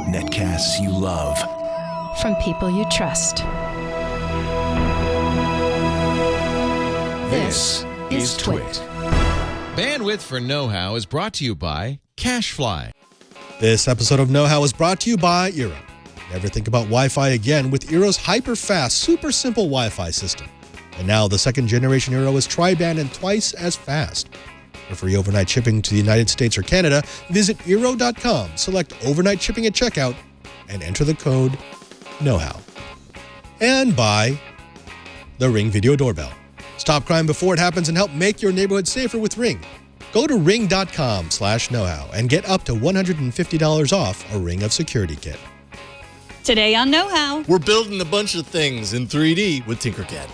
Netcasts you love. From people you trust. This is Twit. Bandwidth for Know-How is brought to you by CacheFly. This episode of Know-How is brought to you by Eero. Never think about Wi-Fi again with Eero's hyper-fast, super simple Wi-Fi system. And now the second generation Eero is tri-band and twice as fast. For free overnight shipping to the United States or Canada, visit Eero.com, select overnight shipping at checkout, and enter the code KNOWHOW. And by the Ring Video Doorbell. Stop crime before it happens and help make your neighborhood safer with Ring. Go to ring.com/knowhow and get up to $150 off a Ring of Security kit. Today on Know-How, we're building a bunch of things in 3D with Tinkercad.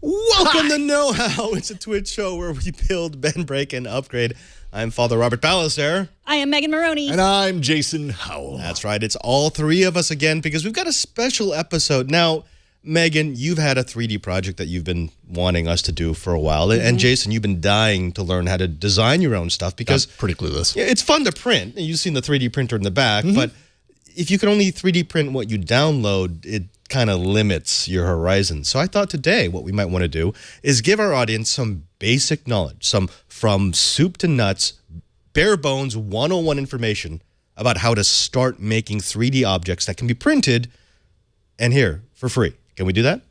Welcome to Know-How. It's a Twitch show where we build, bend, break, and upgrade. I'm Father Robert Ballister. I am Megan Maroney. And I'm Jason Howell. That's right. It's all three of us again because we've got a special episode. Now, Megan, you've had a 3D project that you've been wanting us to do for a while. Mm-hmm. And Jason, you've been dying to learn how to design your own stuff because I'm pretty clueless. It's fun to print. You've seen the 3D printer in the back, but if you can only 3D print what you download, it kind of limits your horizon. So I thought today what we might want to do is give our audience some basic knowledge, some from soup to nuts, bare bones 101 information about how to start making 3D objects that can be printed and here for free. Can we do that?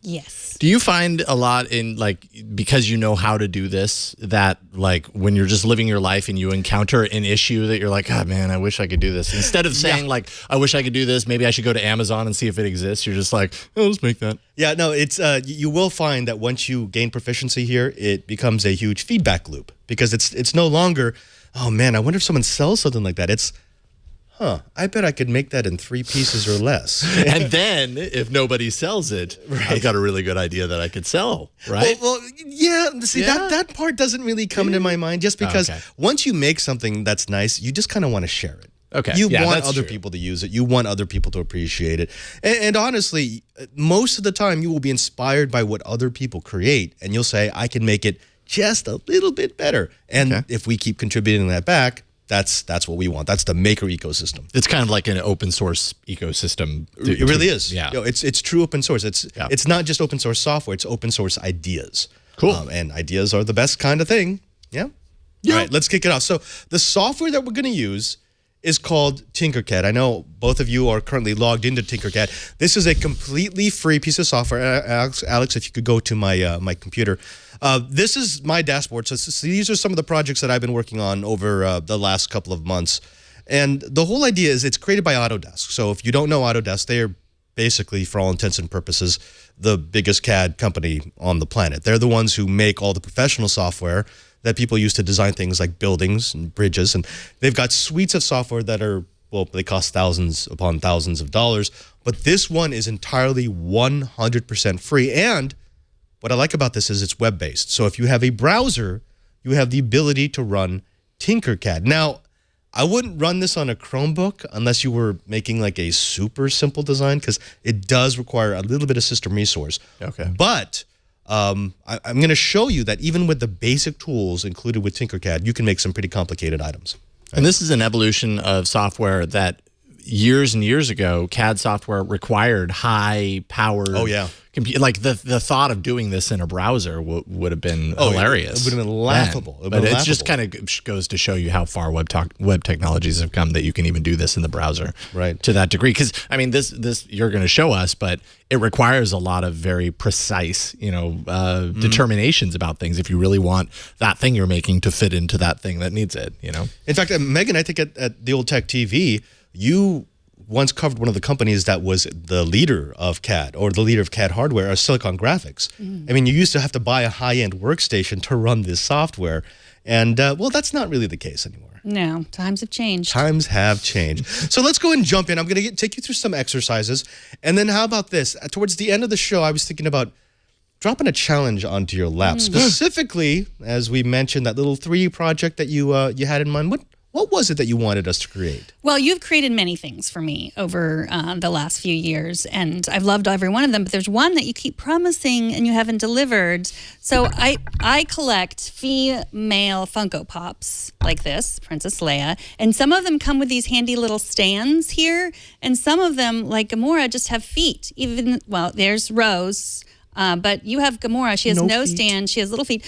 Yes. Do you find a lot in, like, because you know how to do this, that, like, when you're just living your life and you encounter an issue that you're like, oh, man, I wish I could do this. Instead of saying, like, I wish I could do this, maybe I should go to Amazon and see if it exists, you're just like, oh, let's make that. Yeah, no, it's you will find that once you gain proficiency here, it becomes a huge feedback loop because it's no longer, oh, man, I wonder if someone sells something like that. It's, I bet I could make that in 3 pieces or less. And then, if nobody sells it, I've got a really good idea that I could sell, right? Well yeah, see, that part doesn't really come into my mind just because once you make something that's nice, you just kind of want to share it. Okay. You want other people to use it. You want other people to appreciate it. And honestly, most of the time you will be inspired by what other people create, and you'll say, I can make it just a little bit better. And if we keep contributing that back, that's what we want. That's the maker ecosystem. It's kind of like an open source ecosystem. It really is. Yeah. It's true open source. It's not just open source software. It's open source ideas. Cool. And ideas are the best kind of thing. Yeah. All right, let's kick it off. So the software that we're going to use is called Tinkercad. I know both of you are currently logged into Tinkercad. This is a completely free piece of software. Alex, if you could go to my my computer. This is my dashboard. So these are some of the projects that I've been working on over the last couple of months. And the whole idea is it's created by Autodesk. So if you don't know Autodesk, they're basically, for all intents and purposes, the biggest CAD company on the planet. They're the ones who make all the professional software that people use to design things like buildings and bridges. And they've got suites of software that are, well, they cost thousands upon thousands of dollars. But this one is entirely 100% free. And what I like about this is it's web-based. So if you have a browser, you have the ability to run Tinkercad. Now, I wouldn't run this on a Chromebook unless you were making like a super simple design because it does require a little bit of system resource. Okay. But I'm going to show you that even with the basic tools included with Tinkercad, you can make some pretty complicated items. And this is an evolution of software that years and years ago, CAD software required high-powered. Oh, yeah. Like the thought of doing this in a browser would have been hilarious. It would have been laughable. But it just kind of goes to show you how far web technologies have come that you can even do this in the browser, right? To that degree. Because I mean, this you're going to show us, but it requires a lot of very precise, determinations about things. If you really want that thing you're making to fit into that thing that needs it, In fact, Megan, I think at the old Tech TV, you once covered one of the companies that was the leader of CAD or the leader of CAD hardware, Silicon Graphics. I mean, you used to have to buy a high-end workstation to run this software. And, well, that's not really the case anymore. No, times have changed. Times have changed. So let's go and jump in. I'm going to take you through some exercises. And then how about this? Towards the end of the show, I was thinking about dropping a challenge onto your lap. Specifically, as we mentioned, that little 3D project that you had in mind. What was it that you wanted us to create? Well, you've created many things for me over the last few years, and I've loved every one of them. But there's one that you keep promising and you haven't delivered. So I collect female Funko Pops like this, Princess Leia, and some of them come with these handy little stands here, and some of them, like Gamora, just have feet. There's Rose. But you have Gamora. She has no stand. She has little feet.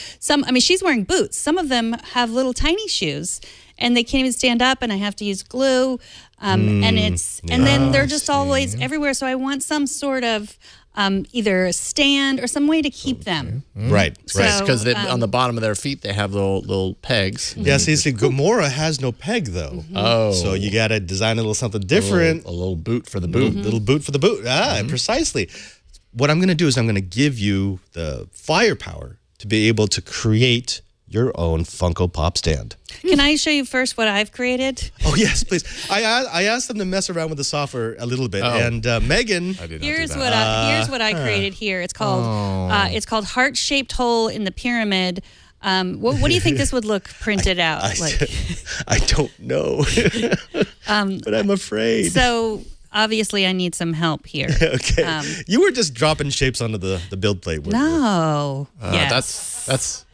She's wearing boots. Some of them have little tiny shoes, and they can't even stand up. And I have to use glue. And then they're just always everywhere. So I want some sort of either a stand or some way to keep them. Right. Because on the bottom of their feet they have little pegs. Yeah. See, Gamora has no peg though. Oh, so you got to design a little something different. A little boot for the boot. Little boot for the boot. Precisely. What I'm going to do is I'm going to give you the firepower to be able to create your own Funko Pop stand. Can I show you first what I've created? Oh, yes, please. I asked them to mess around with the software a little bit, and Megan... Here's what I created here. It's called Heart-Shaped Hole in the Pyramid. What do you think this would look printed out like? I don't know, but I'm afraid. So... Obviously, I need some help here. Okay. You were just dropping shapes onto the build plate. No. Yes. That's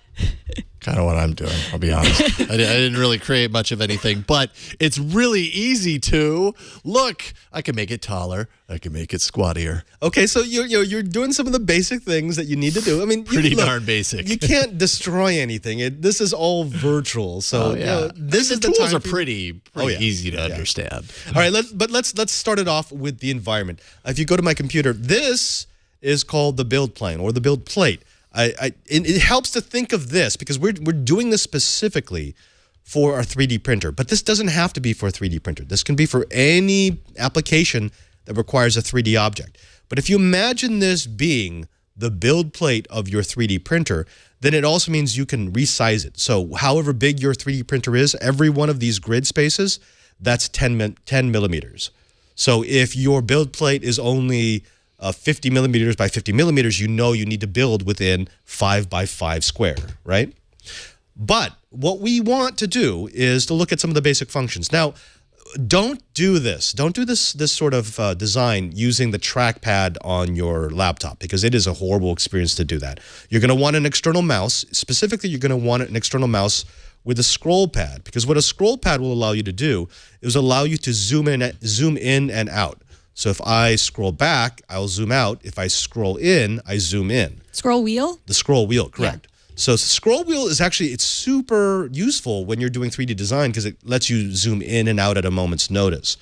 kind of what I'm doing, I'll be honest. I didn't really create much of anything, but it's really easy to. Look, I can make it taller. I can make it squattier. Okay, so you're doing some of the basic things that you need to do. I mean, darn basic. You can't destroy anything. This is all virtual. So the tools are pretty easy to understand. All right, let's start it off with the environment. If you go to my computer, this is called the build plane or the build plate. It helps to think of this because we're doing this specifically for our 3D printer, but this doesn't have to be for a 3D printer. This can be for any application that requires a 3D object. But if you imagine this being the build plate of your 3D printer, then it also means you can resize it. So however big your 3D printer is, every one of these grid spaces, that's 10 millimeters. So if your build plate is only 50 millimeters by 50 millimeters, you need to build within 5 by 5 square, right? But what we want to do is to look at some of the basic functions. Now, don't do this. Don't do this sort of design using the trackpad on your laptop because it is a horrible experience to do that. You're going to want an external mouse. Specifically, you're going to want an external mouse with a scroll pad because what a scroll pad will allow you to do is allow you to zoom in and out. So if I scroll back, I'll zoom out. If I scroll in, I zoom in. Scroll wheel? The scroll wheel, correct. Yeah. So scroll wheel is it's super useful when you're doing 3D design because it lets you zoom in and out at a moment's notice.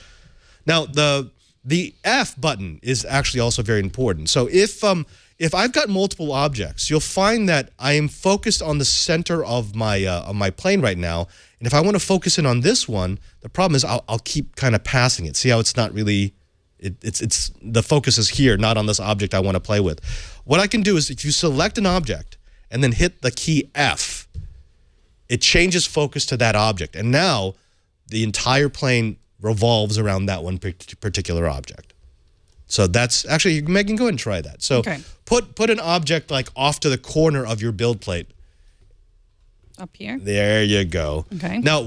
Now, the F button is actually also very important. So if I've got multiple objects, you'll find that I am focused on the center of my plane right now. And if I want to focus in on this one, the problem is I'll keep kind of passing it. See how it's not really... It's the focus is here, not on this object I want to play with. What I can do is if you select an object and then hit the key F, it changes focus to that object. And now the entire plane revolves around that one particular object. So that's actually, Megan, go ahead and try that. So put an object like off to the corner of your build plate. Up here? There you go. Okay. Now,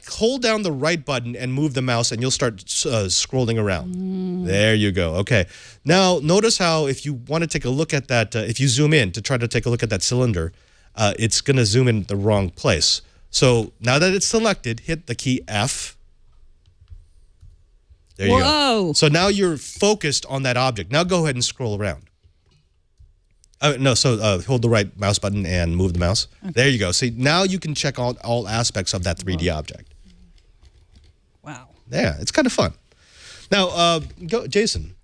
hold down the right button and move the mouse, and you'll start scrolling around. There you go. Okay. Now, notice how if you want to take a look at that, if you zoom in to try to take a look at that cylinder, it's going to zoom in the wrong place. So now that it's selected, hit the key F. There you go. So now you're focused on that object. Now go ahead and scroll around. Hold the right mouse button and move the mouse. Okay. There you go. See, now you can check all aspects of that 3D object. Wow. Yeah, it's kind of fun. Now, Jason,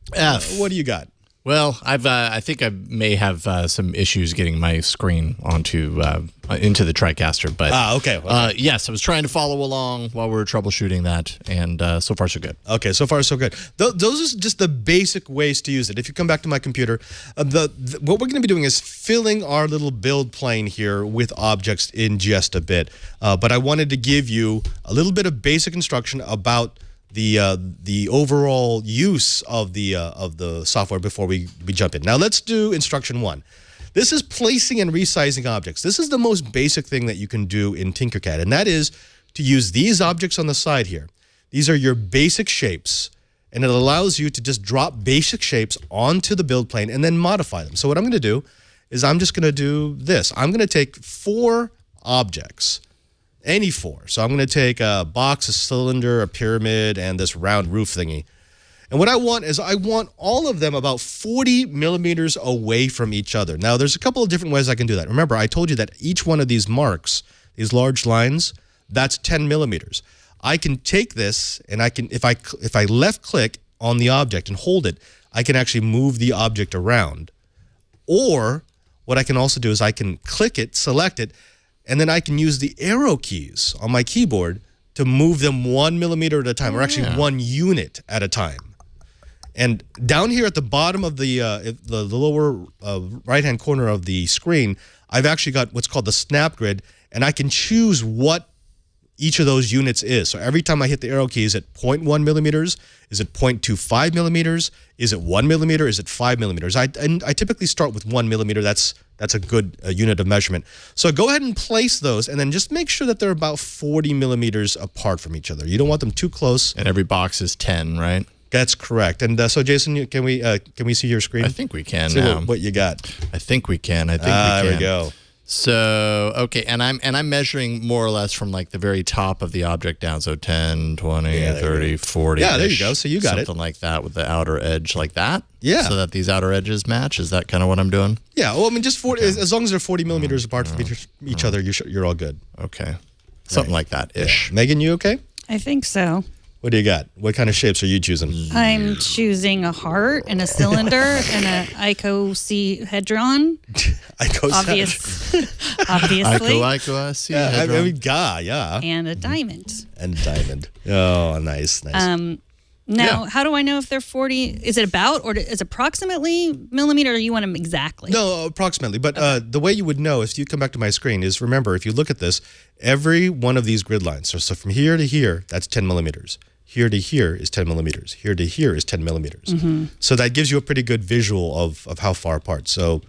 what do you got? Well, I think I may have some issues getting my screen into the TriCaster, but okay. yes, I was trying to follow along while we were troubleshooting that, and so far so good. Okay, so far so good. Those are just the basic ways to use it. If you come back to my computer, what we're going to be doing is filling our little build plane here with objects in just a bit. But I wanted to give you a little bit of basic instruction about the overall use of the software before we jump in. Now let's do instruction 1. This is placing and resizing objects. This is the most basic thing that you can do in Tinkercad, and that is to use these objects on the side here. These are your basic shapes, and it allows you to just drop basic shapes onto the build plane and then modify them. So what I'm going to do is I'm just going to do this. I'm going to take 4 objects, any 4. So I'm going to take a box, a cylinder, a pyramid, and this round roof thingy. And what I want is I want all of them about 40 millimeters away from each other. Now, there's a couple of different ways I can do that. Remember, I told you that each one of these marks, these large lines, that's 10 millimeters. I can take this and I can, if I left click on the object and hold it, I can actually move the object around. Or what I can also do is I can click it, select it, and then I can use the arrow keys on my keyboard to move them 1 millimeter at a time, or actually 1 unit at a time. And down here at the bottom of the lower right-hand corner of the screen, I've actually got what's called the snap grid, and I can choose what each of those units is. So every time I hit the arrow key, is it 0.1 millimeters? Is it 0.25 millimeters? Is it 1 millimeter? Is it 5 millimeters? I typically start with 1 millimeter. That's a good unit of measurement. So go ahead and place those, and then just make sure that they're about 40 millimeters apart from each other. You don't want them too close. And every box is 10, right? That's correct. And so, Jason, can we see your screen? I think we can see now. what you got. I think we can. I think we can. There we go. So, okay, and I'm measuring more or less from like the very top of the object down. So 10, 20, 30, 40. Yeah, there you go. So you got something like that with the outer edge like that. Yeah. So that these outer edges match. Is that kind of what I'm doing? Yeah. Well, I mean, just 40, as long as they're 40 millimeters apart from each other, you're all good. Okay. Something like that ish. Yeah. Megan, you okay? I think so. What do you got? What kind of shapes are you choosing? I'm choosing a heart and a cylinder and a icosahedron. Obviously. I see. Yeah, I mean, yeah. And a diamond. And a diamond. Oh, nice. Now, how do I know if they're 40? Is it about, or is it approximately millimeter, or you want them exactly? No, approximately. But the way you would know, if you come back to my screen, is remember, if you look at this, every one of these grid lines, so from here to here, that's 10 millimeters. Here to here is 10 millimeters. Here to here is 10 millimeters. So that gives you a pretty good visual of how far apart. So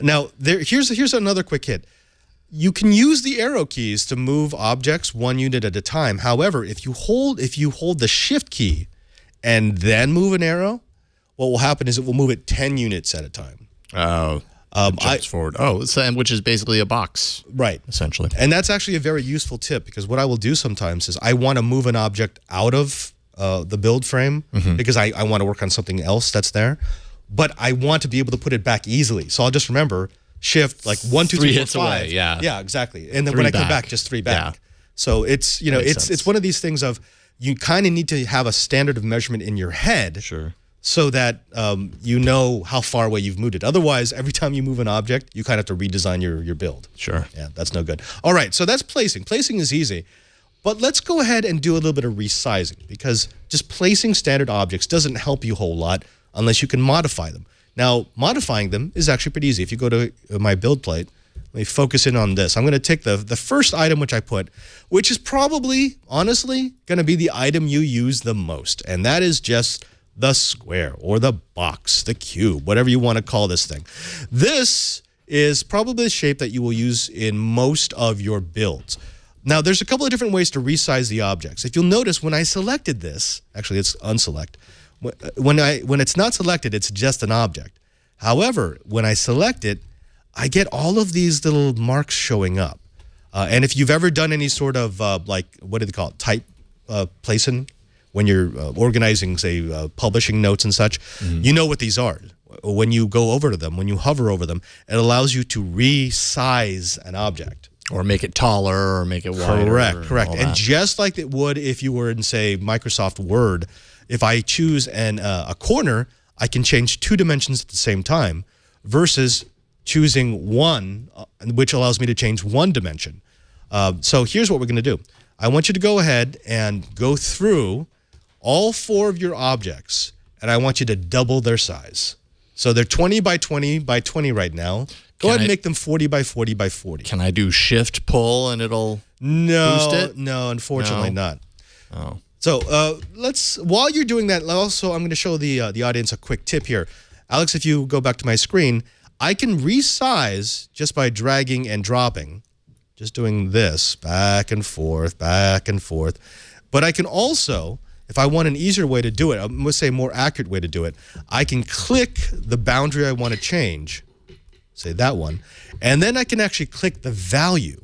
now, here's another quick hit. You can use the arrow keys to move objects 1 unit at a time. However, if you hold the shift key and then move an arrow, what will happen is it will move it 10 units at a time. Oh, jumps forward. Oh, which is basically a box. Right. Essentially. And that's actually a very useful tip, because what I will do sometimes is I want to move an object out of the build frame because I want to work on something else that's there, but I want to be able to put it back easily. So I'll just remember shift like 1, 2, 3, 4, 5. Away, yeah. Yeah, exactly. And then when I come back, just 3 back. Yeah. So it's, it's one of these things of, you kind of need to have a standard of measurement in your head. Sure. So that you know how far away you've moved it. Otherwise, every time you move an object, you kind of have to redesign your build. Sure. Yeah, that's no good. All right, so that's placing. Placing is easy. But let's go ahead and do a little bit of resizing, because just placing standard objects doesn't help you a whole lot unless you can modify them. Now, modifying them is actually pretty easy. If you go to my build plate, let me focus in on this. I'm going to take the first item which I put, which is probably, honestly, going to be the item you use the most, and that is just the square or the box, the cube, whatever you want to call this thing. This is probably the shape that you will use in most of your builds. Now, there's a couple of different ways to resize the objects. If you'll notice, when I selected this, actually it's unselect. When it's not selected, it's just an object. However, when I select it, I get all of these little marks showing up. And if you've ever done any sort of what do they call it, type placing, when you're organizing, say, publishing notes and such, you know what these are. When you go over to them, when you hover over them, it allows you to resize an object. Or make it taller, or make it wider. Correct. And just like it would if you were in, say, Microsoft Word, if I choose a corner, I can change 2 dimensions at the same time, versus choosing 1, which allows me to change 1 dimension. So here's what we're going to do. I want you to go ahead and go through all 4 of your objects, and I want you to double their size. So they're 20 by 20 by 20 right now. Go ahead and make them 40 by 40 by 40. Can I do shift pull and it'll boost it? No, unfortunately not. Oh. So while you're doing that, also I'm going to show the audience a quick tip here. Alex, if you go back to my screen, I can resize just by dragging and dropping, just doing this back and forth, back and forth. But I can also, if I want an easier way to do it, I'm going to say a more accurate way to do it, I can click the boundary I want to change, say that one, and then I can actually click the value.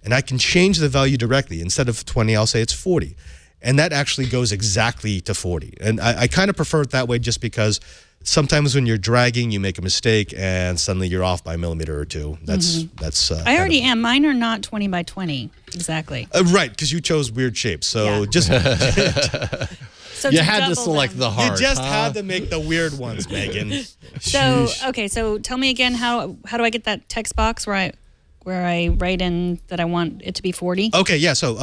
And I can change the value directly. Instead of 20, I'll say it's 40. And that actually goes exactly to 40. And I kind of prefer it that way just because sometimes when you're dragging, you make a mistake and suddenly you're off by a millimeter or two. That's I already am. Mine are not 20 by 20 exactly. Right, because you chose weird shapes. So Yeah. just So You to had to double select them. the you heart. just had to make the weird ones, Megan. So okay, so tell me again how do I get that text box where I write in that I want it to be 40? Okay, yeah. So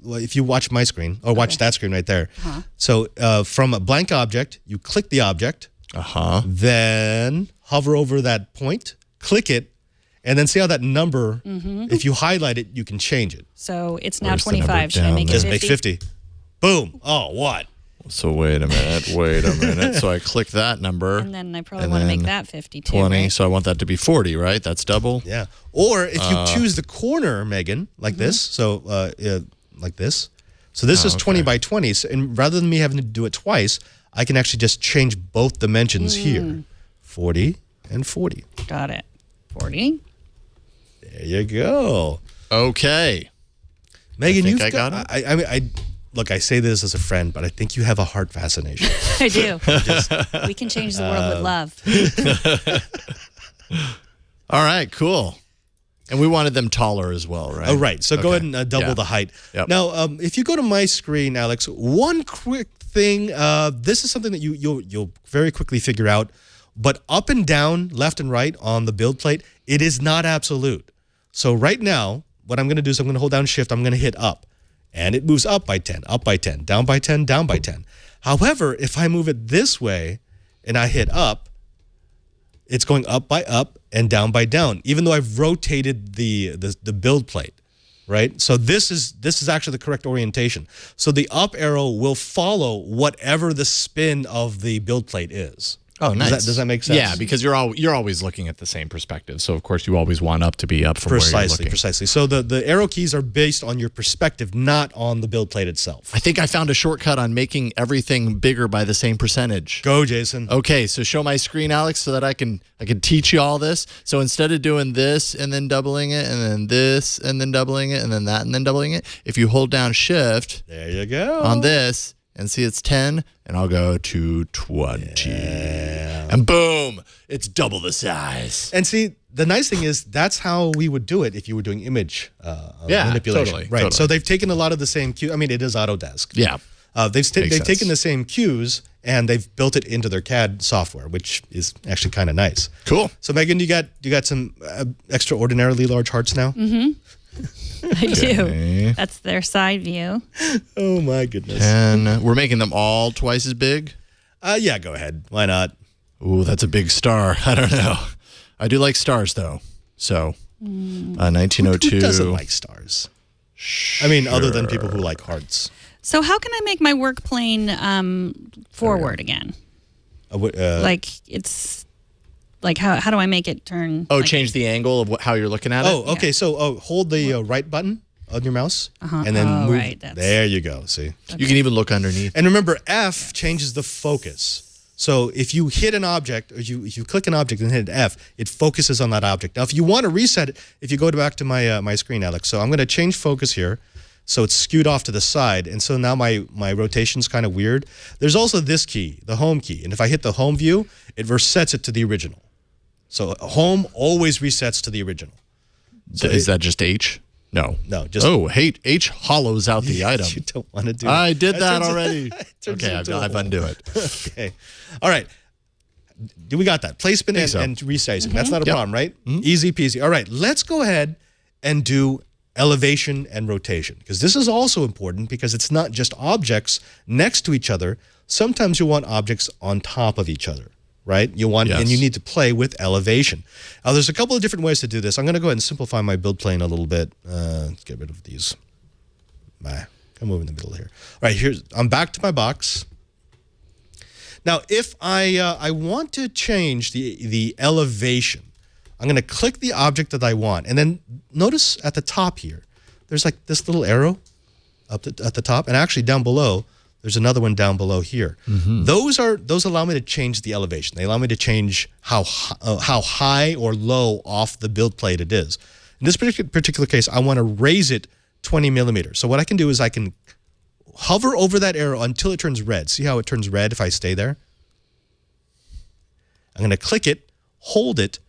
well, if you watch my screen or watch that screen right there. So from a blank object, you click the object. Then hover over that point, click it, and then see how that number, if you highlight it, you can change it. So it's now Where's the number 25. Should I down make it there? Just 50? make 50. Boom. Oh, what? So wait a minute. So I click that number. And then I probably and want to make then that 50 too. 20. Right? So I want that to be 40, right? That's double. Yeah. Or if you choose the corner, Megan, like this, so like this. So this is 20 by 20. So, and rather than me having to do it twice, I can actually just change both dimensions here. 40 and 40. Got it. 40. There you go. Okay. Megan, think you've I got, got it. I mean, look, I say this as a friend, but I think you have a heart fascination. I do. We can change the world with love. All right, cool. And we wanted them taller as well, right? Oh, right. So go ahead and double Yeah. the height. Yep. Now, if you go to my screen, Alex, one quick thing. This is something that you'll very quickly figure out. But up and down, left and right on the build plate, it is not absolute. So right now, what I'm going to do is I'm going to hold down Shift. I'm going to hit up. And it moves up by 10, up by 10, down by 10, down by 10. However, if I move it this way and I hit up, it's going up by up and down by down, even though I've rotated the build plate, right? So this is actually the correct orientation. So the up arrow will follow whatever the spin of the build plate is. Oh, nice. Does that make sense? Yeah, because you're always looking at the same perspective. So of course you always want up to be up from where you're looking. Precisely. So the arrow keys are based on your perspective, not on the build plate itself. I think I found a shortcut on making everything bigger by the same percentage. Go, Jason. Okay, so show my screen, Alex, so that I can teach you all this. So instead of doing this and then doubling it, and then this and then doubling it, and then that and then doubling it, if you hold down Shift There you go. on this and see it's 10, and I'll go to 20. Yeah. And boom, it's double the size. And see, the nice thing is that's how we would do it if you were doing image manipulation. Totally, right. totally. So they've taken a lot of the same cues. I mean, it is Autodesk. Yeah. They've sense. taken the same cues and they've built it into their CAD software, which is actually kind of nice. Cool. So Megan, you got some extraordinarily large hearts now. I do. That's their side view. Oh my goodness. And we're making them all twice as big. Yeah, go ahead. Why not? Ooh, that's a big star. I don't know. I do like stars, though. So, 1902. Who doesn't like stars? I mean, other than people who like hearts. So how can I make my work plane forward again? Like it's like how do I make it turn? Oh, like, change the angle of how you're looking at it? Oh, okay. So hold the right button on your mouse and then Oh, move. right, that's- There you go. See? You can even look underneath. And remember, F changes the focus. So if you hit an object, or if you click an object and hit F, it focuses on that object. Now, if you want to reset it, if you go back to my my screen, Alex, so I'm going to change focus here. So it's skewed off to the side. And so now my rotation's kind of weird. There's also this key, the home key. And if I hit the home view, it resets it to the original. So home always resets to the original. So Is that just H? No. No, just... Oh, H hollows out the item. You don't want to do I did that turns- already. turns Okay, into a I've hole. undo it. Okay. All right. Do we got that? Placement and, so. and resizing. That's not a Yep. problem, right? Easy peasy. All right. Let's go ahead and do elevation and rotation, because this is also important because it's not just objects next to each other. Sometimes you want objects on top of each other, right? You want, Yes. and you need to play with elevation. Now, there's a couple of different ways to do this. I'm going to go ahead and simplify my build plane a little bit. Let's get rid of these. Come over in the middle here. All right, I'm back to my box. Now, if I want to change the elevation, I'm going to click the object that I want. And then notice at the top here, there's like this little arrow up at the top. And actually down below, there's another one down below here. Those allow me to change the elevation. They allow me to change how high or low off the build plate it is. In this particular case, I want to raise it 20 millimeters. So what I can do is I can hover over that arrow until it turns red. See how it turns red if I stay there? I'm going to click it, hold it,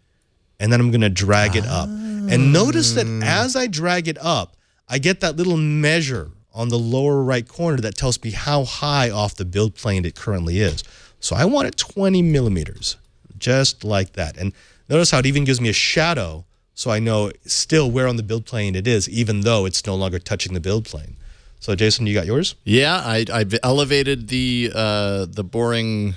and then I'm going to drag it up. And notice that as I drag it up, I get that little measure on the lower right corner that tells me how high off the build plane it currently is. So I want it 20 millimeters, just like that. And notice how it even gives me a shadow, so I know still where on the build plane it is, even though it's no longer touching the build plane. So Jason, you got yours? Yeah, I've elevated the boring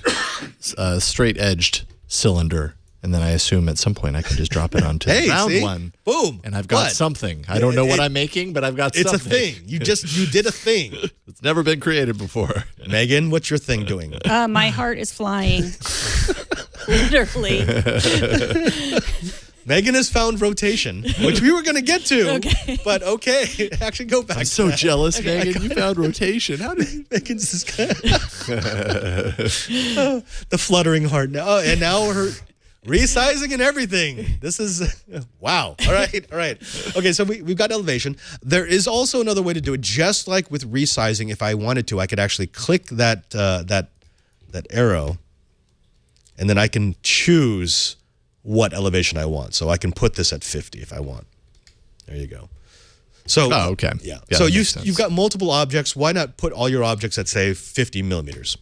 straight-edged cylinder, and then I assume at some point I can just drop it onto the round one. Boom. And I've got something. I don't know what I'm making, but I've got something. It's a thing. You did a thing. It's never been created before. Megan, what's your thing doing? My heart is flying. Literally. Megan has found rotation, which we were going to get to. Okay. But okay, actually go back. I'm to so that. jealous, Megan. You found rotation. How did you? Megan's just the fluttering heart now. Oh, and now her resizing and everything. This is wow. All right. Okay, so we've got elevation. There is also another way to do it. Just like with resizing, if I wanted to, I could actually click that arrow, and then I can choose what elevation I want. So I can put this at 50 if I want. There you go. So okay. Yeah. Yeah, So that makes sense. you've got multiple objects. Why not put all your objects at, say, 50 millimeters?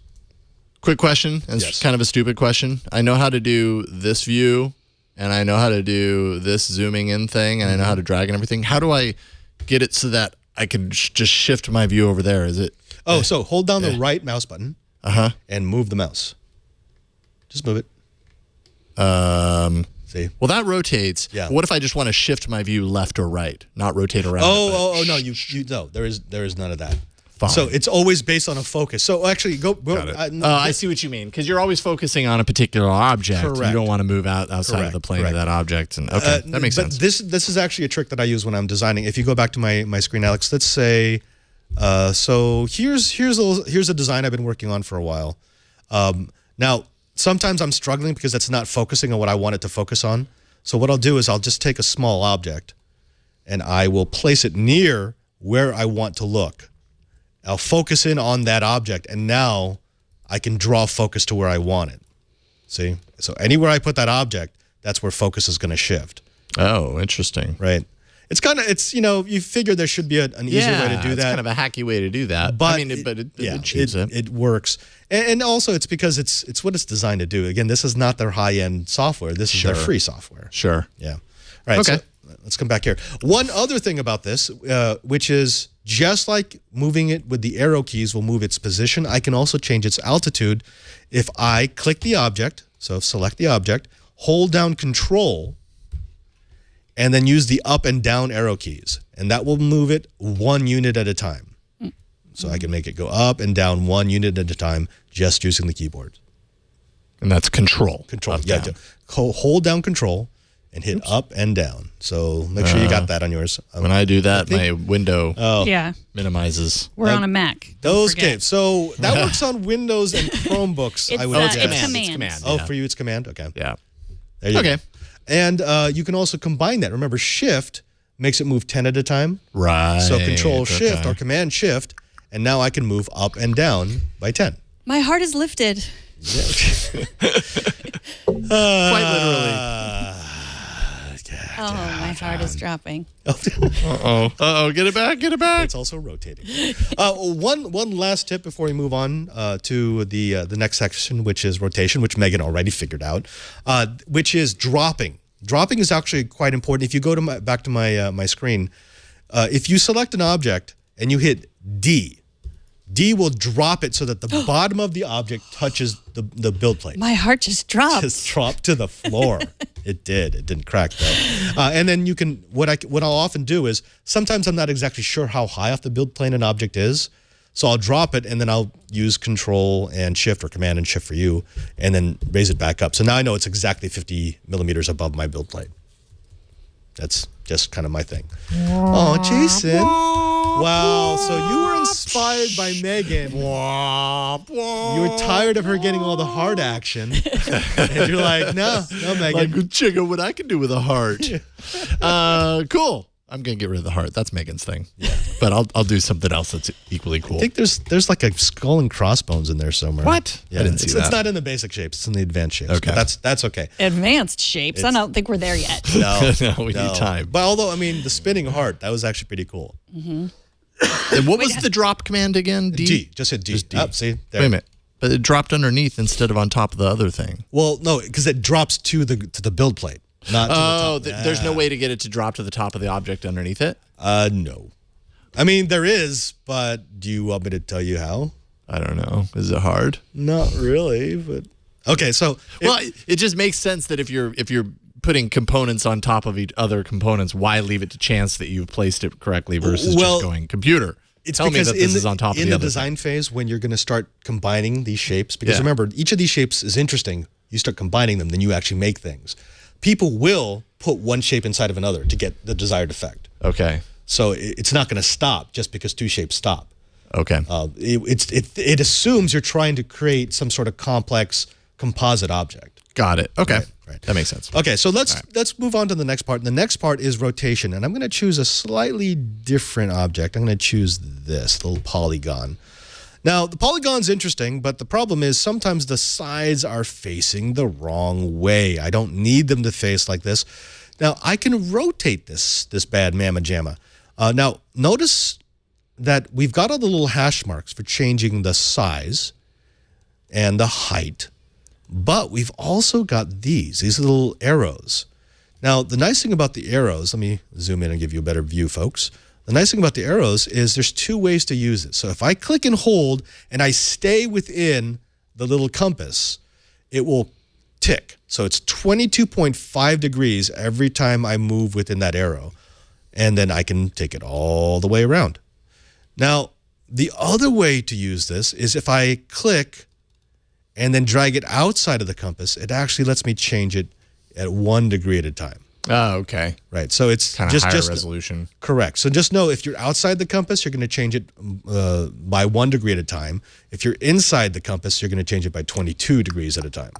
Quick question, and it's kind of a stupid question. I know how to do this view, and I know how to do this zooming in thing, and I know how to drag and everything. How do I get it so that I can just shift my view over there? Is it? Oh, so hold down the right mouse button and move the mouse. Just move it. See? Well, that rotates. Yeah. What if I just want to shift my view left or right, not rotate around? Oh, no, no, there is none of that. Fine. So it's always based on a focus. So actually, go. I see what you mean, because you're always focusing on a particular object. Correct. You don't want to move outside of the plane of that object. And okay, that makes sense. This is actually a trick that I use when I'm designing. If you go back to my screen, Alex, let's say, so here's a design I've been working on for a while. Now, sometimes I'm struggling because it's not focusing on what I want it to focus on. So what I'll do is I'll just take a small object, and I will place it near where I want to look. I'll focus in on that object, and now I can draw focus to where I want it. See? So anywhere I put that object, that's where focus is going to shift. Oh, interesting. Right. It's you figure there should be an easier way to do that. It's kind of a hacky way to do that. But I mean, it achieves it. It works. And also it's because it's what it's designed to do. Again, this is not their high-end software. This is their free software. Sure. Yeah. All right. Okay. So let's come back here. One other thing about this, which is just like moving it with the arrow keys will move its position, I can also change its altitude if I click the object. So select the object, hold down Control, and then use the up and down arrow keys. And that will move it 1 unit at a time. So I can make it go up and down 1 unit at a time just using the keyboard. And that's Control. Control. Up, Yeah. down. Hold down Control and hit up and down. So make sure you got that on yours. When I do that, my window Yeah. minimizes. We're on a Mac. Don't Those forget. games. So that works on Windows and Chromebooks, I would It's guess. command. Oh, yeah. for you it's command? Okay. Yeah. There you Okay. go. And you can also combine that. Remember, Shift makes it move 10 at a time. Right. So Control Shift okay. or Command Shift, and now I can move up and down by 10. My heart is lifted. Quite literally. Oh, my heart is dropping. Uh-oh. Get it back. Get it back. It's also rotating. One last tip before we move on to the next section, which is rotation, which Megan already figured out, which is dropping. Dropping is actually quite important. If you go to back to my screen, if you select an object and you hit D will drop it so that the bottom of the object touches the build plate. My heart just dropped. Just dropped to the floor. It did. It didn't crack though. And then you can. What I'll often do is sometimes I'm not exactly sure how high off the build plane an object is, So I'll drop it, and then I'll use Control and Shift or Command and Shift for you, and then raise it back up. So now I know it's exactly 50 millimeters above my build plate. That's just kind of my thing. Oh, Jason. Wow. So you were inspired by Megan. You were tired of her getting all the heart action. And you're like, no, Megan. Like, check out what I can do with a heart. Cool. I'm going to get rid of the heart. That's Megan's thing. Yeah. But I'll do something else that's equally cool. I think there's like a skull and crossbones in there somewhere. What? Yeah, I didn't see that. It's not in the basic shapes. It's in the advanced shapes. Okay. But that's okay. Advanced shapes. I don't think we're there yet. No, We need time. But although, I mean, the spinning heart, that was actually pretty cool. And what was the drop command again? D. Just hit D. Just D. See? There. Wait a minute. But it dropped underneath instead of on top of the other thing. Well, no, because it drops to the build plate. Not to the top. There's no way to get it to drop to the top of the object underneath it? No. I mean, there is, but do you want me to tell you how? I don't know. Is it hard? Not really, but okay. So, It just makes sense that if you're putting components on top of each other components, why leave it to chance that you've placed it correctly versus just going computer? Tell me that this is on top of the other in the design phase when you're going to start combining these shapes. Because remember, each of these shapes is interesting. You start combining them, then you actually make things. People will put one shape inside of another to get the desired effect. Okay. So it's not going to stop just because two shapes stop. Okay. It assumes you're trying to create some sort of complex composite object. Got it. Okay. Right. That makes sense. Okay, so let's move on to the next part. The next part is rotation, and I'm going to choose a slightly different object. I'm going to choose this little polygon. Now, the polygon's interesting, but the problem is sometimes the sides are facing the wrong way. I don't need them to face like this. Now, I can rotate this bad mamma jamma. Now, notice that we've got all the little hash marks for changing the size and the height, but we've also got these little arrows. Now, the nice thing about the arrows, let me zoom in and give you a better view, folks. The nice thing about the arrows is there's two ways to use it. So if I click and hold and I stay within the little compass, it will tick. So it's 22.5 degrees every time I move within that arrow. And then I can take it all the way around. Now, the other way to use this is if I click and then drag it outside of the compass, it actually lets me change it at 1 degree at a time. Oh, okay. Right. So it's kind of higher resolution. Correct. So just know if you're outside the compass, you're going to change it by 1 degree at a time. If you're inside the compass, you're going to change it by 22 degrees at a time.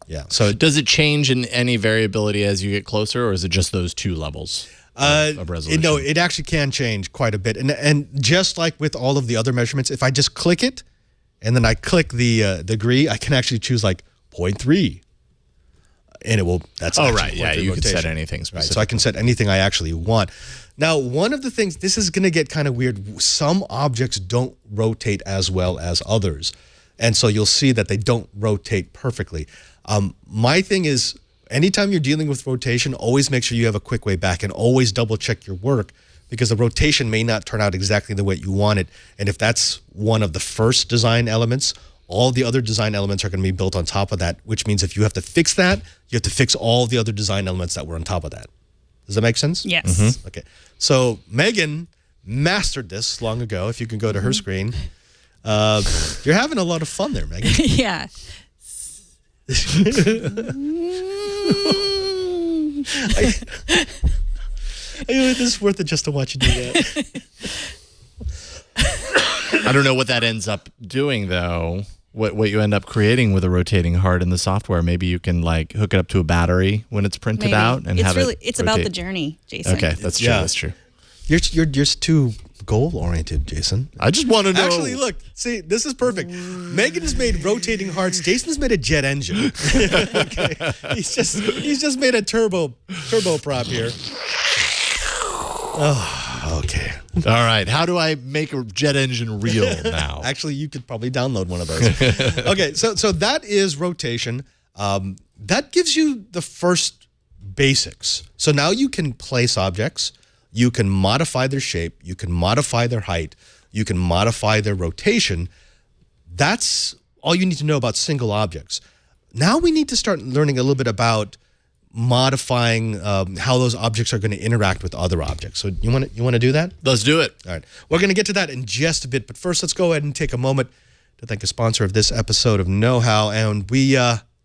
Yeah. So does it change in any variability as you get closer, or is it just those two levels of resolution? No, it actually can change quite a bit. And just like with all of the other measurements, if I just click it and then I click the degree, I can actually choose like 0.3. And it will, that's right. Yeah, you can set anything specific. Right, so I can set anything I actually want. Now, one of the things, this is going to get kind of weird. Some objects don't rotate as well as others. And so you'll see that they don't rotate perfectly. My thing is, anytime you're dealing with rotation, always make sure you have a quick way back and always double check your work because the rotation may not turn out exactly the way you want it. And if that's one of the first design elements, all the other design elements are going to be built on top of that, which means if you have to fix that, you have to fix all the other design elements that were on top of that. Does that make sense? Yes. Mm-hmm. Okay. So Megan mastered this long ago. If you can go to her screen. You're having a lot of fun there, Megan. Yeah. This is worth it just to watch you do that. I don't know what that ends up doing, though. What you end up creating with a rotating heart in the software. Maybe you can like hook it up to a battery when it's printed Maybe. out and have It's rotate. about the journey, Jason. Okay, that's true. Yeah. That's true. You're just too goal-oriented, Jason. I just want to know. Actually, look, see, this is perfect. Megan has made rotating hearts. Jason's made a jet engine. Okay. He's just made a turbo prop here. Oh, okay. All right. How do I make a jet engine real now? Actually, you could probably download one of those. Okay, so that is rotation. That gives you the first basics. So now you can place objects. You can modify their shape. You can modify their height. You can modify their rotation. That's all you need to know about single objects. Now we need to start learning a little bit about modifying how those objects are going to interact with other objects. So you want to do that? Let's do it. All right. We're going to get to that in just a bit, but first let's go ahead and take a moment to thank a sponsor of this episode of Know How, and we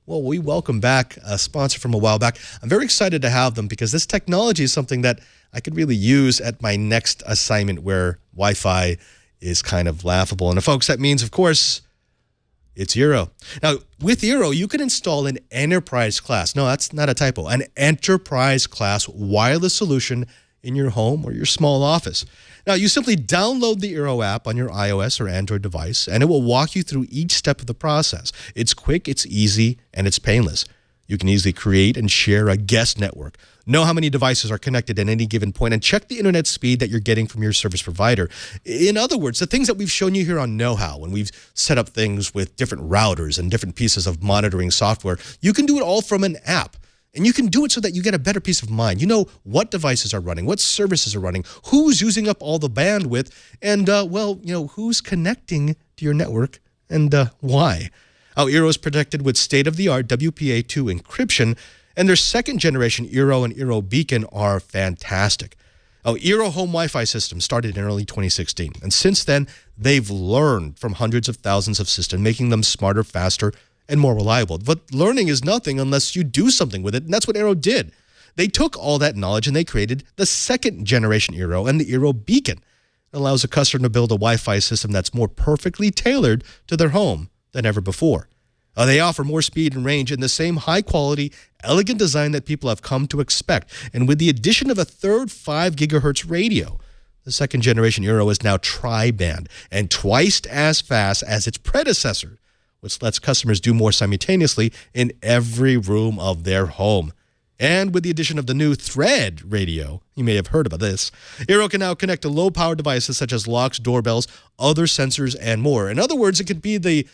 welcome back a sponsor from a while back. I'm very excited to have them because this technology is something that I could really use at my next assignment where Wi-Fi is kind of laughable. And folks, that means, of course, it's Eero. Now, with Eero, you can install an enterprise class. No, that's not a typo. An enterprise class wireless solution in your home or your small office. Now, you simply download the Eero app on your iOS or Android device, and it will walk you through each step of the process. It's quick, it's easy, and it's painless. You can easily create and share a guest network, know how many devices are connected at any given point, and check the internet speed that you're getting from your service provider. In other words, the things that we've shown you here on Know How, when we've set up things with different routers and different pieces of monitoring software, you can do it all from an app. And you can do it so that you get a better peace of mind. You know what devices are running, what services are running, who's using up all the bandwidth, and, who's connecting to your network and why. Eero is protected with state-of-the-art WPA2 encryption, and their second-generation Eero and Eero Beacon are fantastic. Eero home Wi-Fi system started in early 2016, and since then, they've learned from hundreds of thousands of systems, making them smarter, faster, and more reliable. But learning is nothing unless you do something with it, and that's what Eero did. They took all that knowledge and they created the second-generation Eero and the Eero Beacon. It allows a customer to build a Wi-Fi system that's more perfectly tailored to their home than ever before. They offer more speed and range in the same high-quality, elegant design that people have come to expect. And with the addition of a third 5 gigahertz radio, the second-generation Eero is now tri-band and twice as fast as its predecessor, which lets customers do more simultaneously in every room of their home. And with the addition of the new Thread radio, you may have heard about this, Eero can now connect to low-power devices such as locks, doorbells, other sensors, and more. In other words, it could be the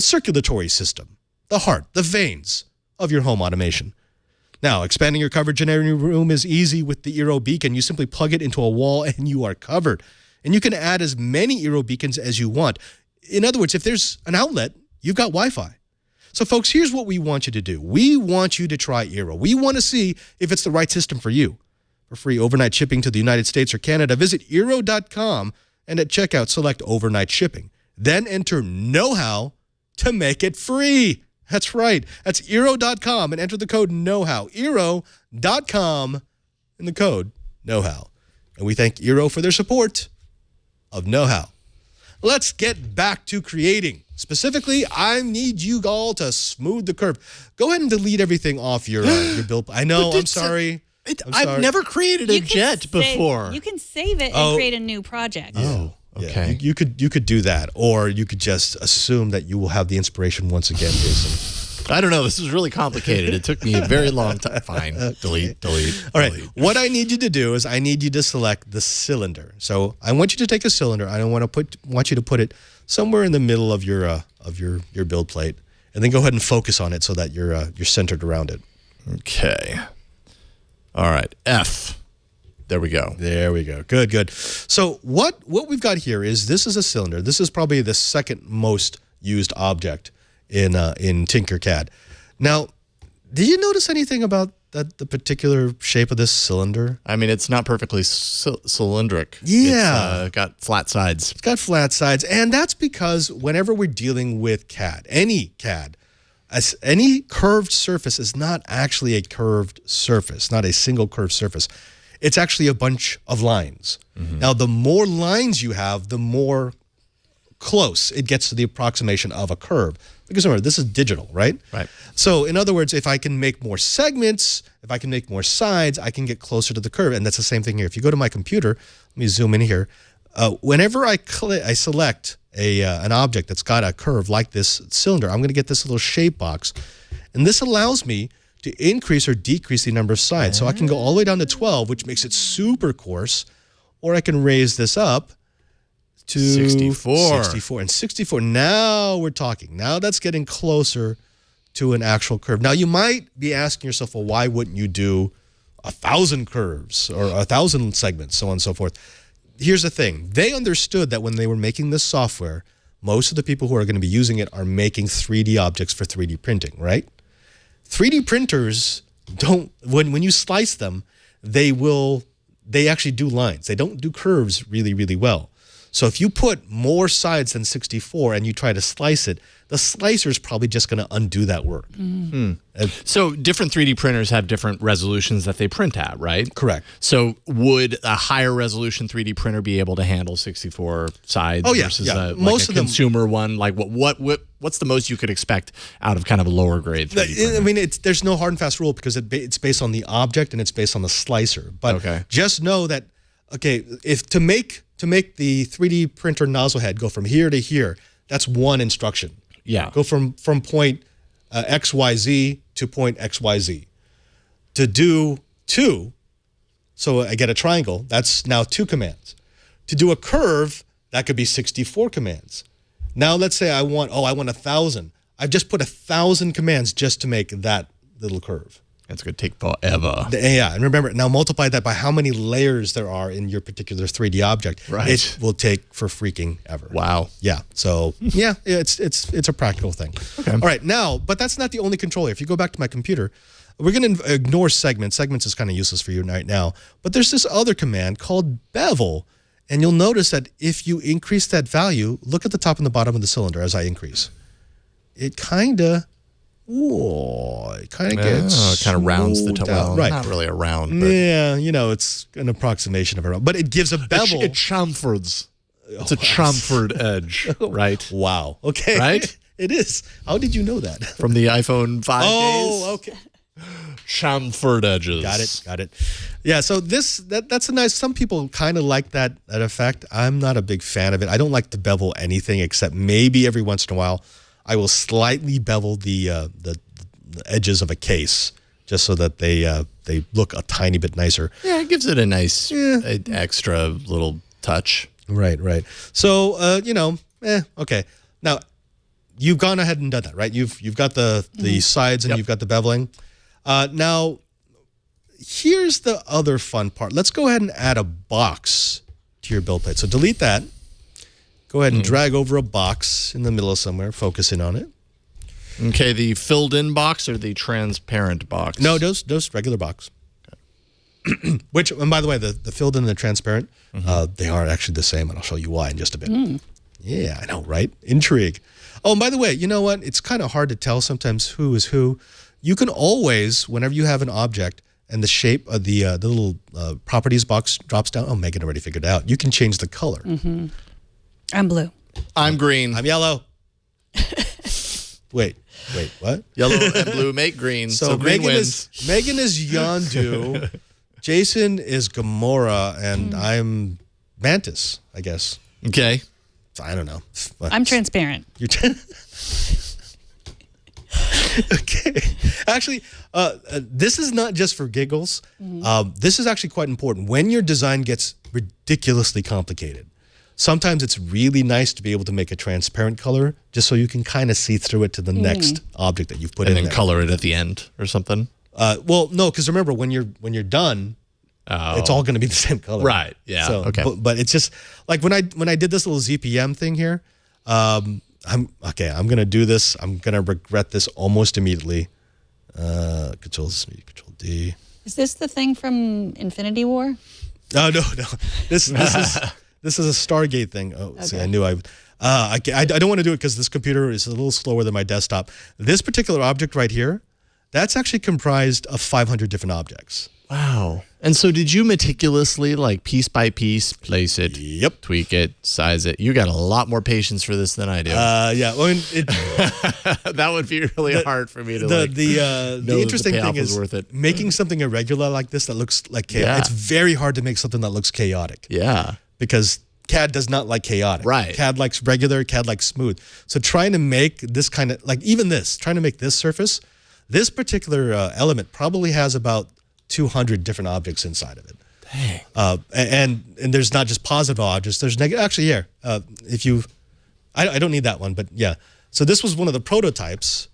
circulatory system, the heart, the veins of your home automation. Now, expanding your coverage in every room is easy with the Eero Beacon. You simply plug it into a wall and you are covered. And you can add as many Eero Beacons as you want. In other words, if there's an outlet, you've got Wi-Fi. So, folks, here's what we want you to do. We want you to try Eero. We want to see if it's the right system for you. For free overnight shipping to the United States or Canada, visit Eero.com and at checkout, select overnight shipping. Then enter Know How to make it free. That's right. That's Eero.com and enter the code Know How. Eero.com and the code Know How. And we thank Eero for their support of Know How. Let's get back to creating. Specifically, I need you all to smooth the curve. Go ahead and delete everything off your build. I know, I'm sorry. I've never created a jet before. You can save it and create a new project. Oh, okay. Yeah, you could do that, or you could just assume that you will have the inspiration once again, Jason. I don't know. This is really complicated. It took me a very long time. Fine. Delete. All right. What I need you to do is I need you to select the cylinder. So I want you to take a cylinder. I want you to put it somewhere in the middle of your build plate, and then go ahead and focus on it so that you're centered around it. Okay. All right. F. There we go. There we go. Good. So what we've got here is this is a cylinder. This is probably the second most used object in Tinkercad. Now, did you notice anything about the particular shape of this cylinder? I mean, it's not perfectly cylindric. Yeah. It's got flat sides. It's got flat sides, and that's because whenever we're dealing with CAD, any curved surface is not actually a curved surface, not a single curved surface. It's actually a bunch of lines. Mm-hmm. Now, the more lines you have, the more close it gets to the approximation of a curve. Because remember, this is digital, right? Right. So in other words, if I can make more segments, if I can make more sides, I can get closer to the curve. And that's the same thing here. If you go to my computer, let me zoom in here. Whenever I select an object that's got a curve like this cylinder, I'm going to get this little shape box. And this allows me to increase or decrease the number of sides. So I can go all the way down to 12, which makes it super coarse, or I can raise this up to 64. And 64, now we're talking. Now that's getting closer to an actual curve. Now you might be asking yourself, well, why wouldn't you do 1,000 curves or 1,000 segments, so on and so forth? Here's the thing. They understood that when they were making this software, most of the people who are going to be using it are making 3D objects for 3D printing, right? 3D printers don't, when you slice them, they actually do lines. They don't do curves really, really well. So if you put more sides than 64 and you try to slice it, the slicer is probably just going to undo that work. So different 3D printers have different resolutions that they print at, right? Correct. So would a higher resolution 3D printer be able to handle 64 sides versus Most of them, consumer one? Like what's the most you could expect out of kind of a lower grade 3D printer? I mean, there's no hard and fast rule because it's based on the object and it's based on the slicer. But just know that, okay, if to make the 3D printer nozzle head go from here to here, that's one instruction. Yeah. Go from point XYZ to point XYZ. To do 2, so I get a triangle, that's now 2 commands. To do a curve, that could be 64 commands. Now let's say I want 1,000. I've just put 1,000 commands just to make that little curve. It's going to take forever. Yeah, and remember, now multiply that by how many layers there are in your particular 3D object. Right. It will take for freaking ever. Wow. Yeah, so yeah, it's a practical thing. Okay. All right, now, but that's not the only controller. If you go back to my computer, we're going to ignore segments. Segments is kind of useless for you right now. But there's this other command called Bevel. And you'll notice that if you increase that value, look at the top and the bottom of the cylinder as I increase. It kind of... it kind of gets kind of rounds the top. Well, right. Not really a round, but yeah, it's an approximation of a round, but it gives a bevel. It chamfers. It's a chamfered edge, right? Wow. Okay. Right? It is. How did you know that? From the iPhone 5 days. Oh, okay. Chamfered edges. Got it. Yeah. So that's a nice. Some people kind of like that effect. I'm not a big fan of it. I don't like to bevel anything except maybe every once in a while. I will slightly bevel the edges of a case just so that they look a tiny bit nicer. Yeah, it gives it a nice extra little touch. Right. So okay. Now you've gone ahead and done that, right? You've got the sides and you've got the beveling. Now here's the other fun part. Let's go ahead and add a box to your build plate. So delete that. Go ahead and drag over a box in the middle of somewhere, focusing on it. Okay, the filled-in box or the transparent box? No, those regular box. Okay. Which, and by the way, the filled-in and the transparent, they are actually the same, and I'll show you why in just a bit. Yeah, I know, right? Intrigue. Oh, and by the way, you know what? It's kind of hard to tell sometimes who is who. You can always, whenever you have an object and the shape of the little properties box drops down. Oh, Megan already figured it out. You can change the color. I'm blue. I'm green. I'm yellow. Wait, what? Yellow and blue make green, so green Megan wins. Megan is Yondu, Jason is Gamora, and I'm Mantis, I guess. Okay. I don't know. I'm transparent. You're okay. Actually, this is not just for giggles. This is actually quite important. When your design gets ridiculously complicated, sometimes it's really nice to be able to make a transparent color just so you can kind of see through it to the next object that you've put in And then there. color it at the end or something? Well, no, because remember, when you're done, it's all going to be the same color. Right, yeah, So, okay. But it's just, like when I did this little ZPM thing here, I'm going to do this. I'm going to regret this almost immediately. Control C, Control D. Is this the thing from Infinity War? Oh, no. This is a Stargate thing. Oh, see, I knew I don't want to do it because this computer is a little slower than my desktop. This particular object right here, that's actually comprised of 500 different objects. Wow. And so did you meticulously, like piece by piece, place it, Yep. tweak it, size it? You got a lot more patience for this than I do. Yeah. Well, That would be really hard for me to the know interesting that the thing payoff was is worth it. making something irregular like this that looks like chaotic. Yeah. It's very hard to make something that looks chaotic. Yeah. Because CAD does not like chaotic. Right. CAD likes regular, CAD likes smooth. So trying to make this kind of, like even this, trying to make this surface, this particular element probably has about 200 different objects inside of it. Dang. And there's not just positive objects, there's negative. Actually, here, I don't need that one, but yeah. So this was one of the prototypes.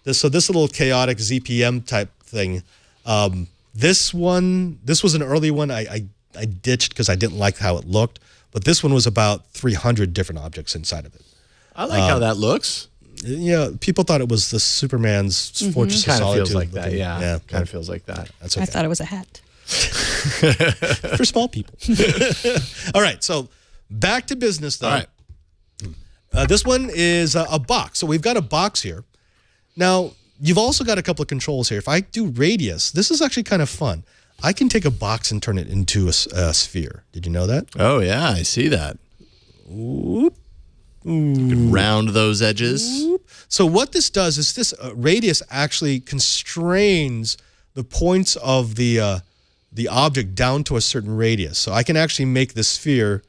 This little chaotic ZPM type thing. This was an early one I ditched because I didn't like how it looked. But this one was about 300 different objects inside of it. I like how that looks. Yeah, people thought it was the Superman's Fortress of Kind of Solitude. feels like that. Yeah. Yeah. Kind of feels like that. That's I okay. thought it was a hat. For small people. All right, so back to business, though. All right. This one is a box. So we've got a box here. Now, you've also got a couple of controls here. If I do radius, this is actually kind of fun. I can take a box and turn it into a sphere. Did you know that? Oh, yeah. I see that. Whoop. You could round those edges. So what this does is this radius actually constrains the points of the object down to a certain radius. So I can actually make the sphere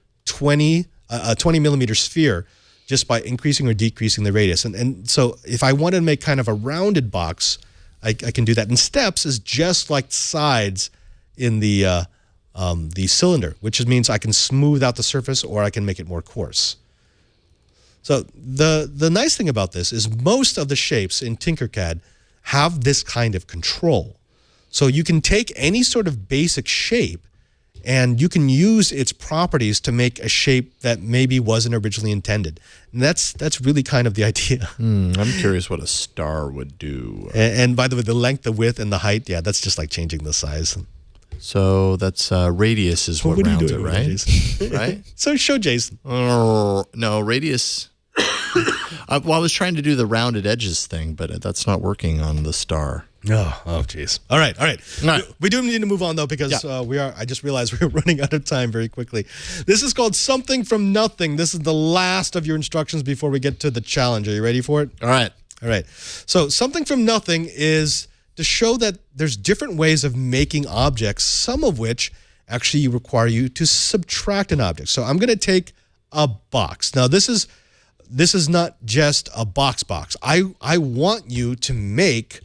a 20 millimeter sphere just by increasing or decreasing the radius. And so if I want to make kind of a rounded box, I can do that. And steps is just like sides in the cylinder, which means I can smooth out the surface or I can make it more coarse. So the nice thing about this is most of the shapes in Tinkercad have this kind of control. So you can take any sort of basic shape and you can use its properties to make a shape that maybe wasn't originally intended. And that's really kind of the idea. I'm curious what a star would do. And by the way, the length, the width, and the height, yeah, that's just like changing the size. So that's radius is what are you rounds it, doing with that, right? Jason? Right? So show Jason. No, radius. Well, I was trying to do the rounded edges thing, but that's not working on the star. Oh, jeez. All right. All right. We do need to move on though because I just realized we're running out of time very quickly. This is called Something from Nothing. This is the last of your instructions before we get to the challenge. Are you ready for it? All right. All right. So Something from Nothing is to show that there's different ways of making objects, some of which actually require you to subtract an object. So I'm going to take a box. Now this is not just a box. I want you to make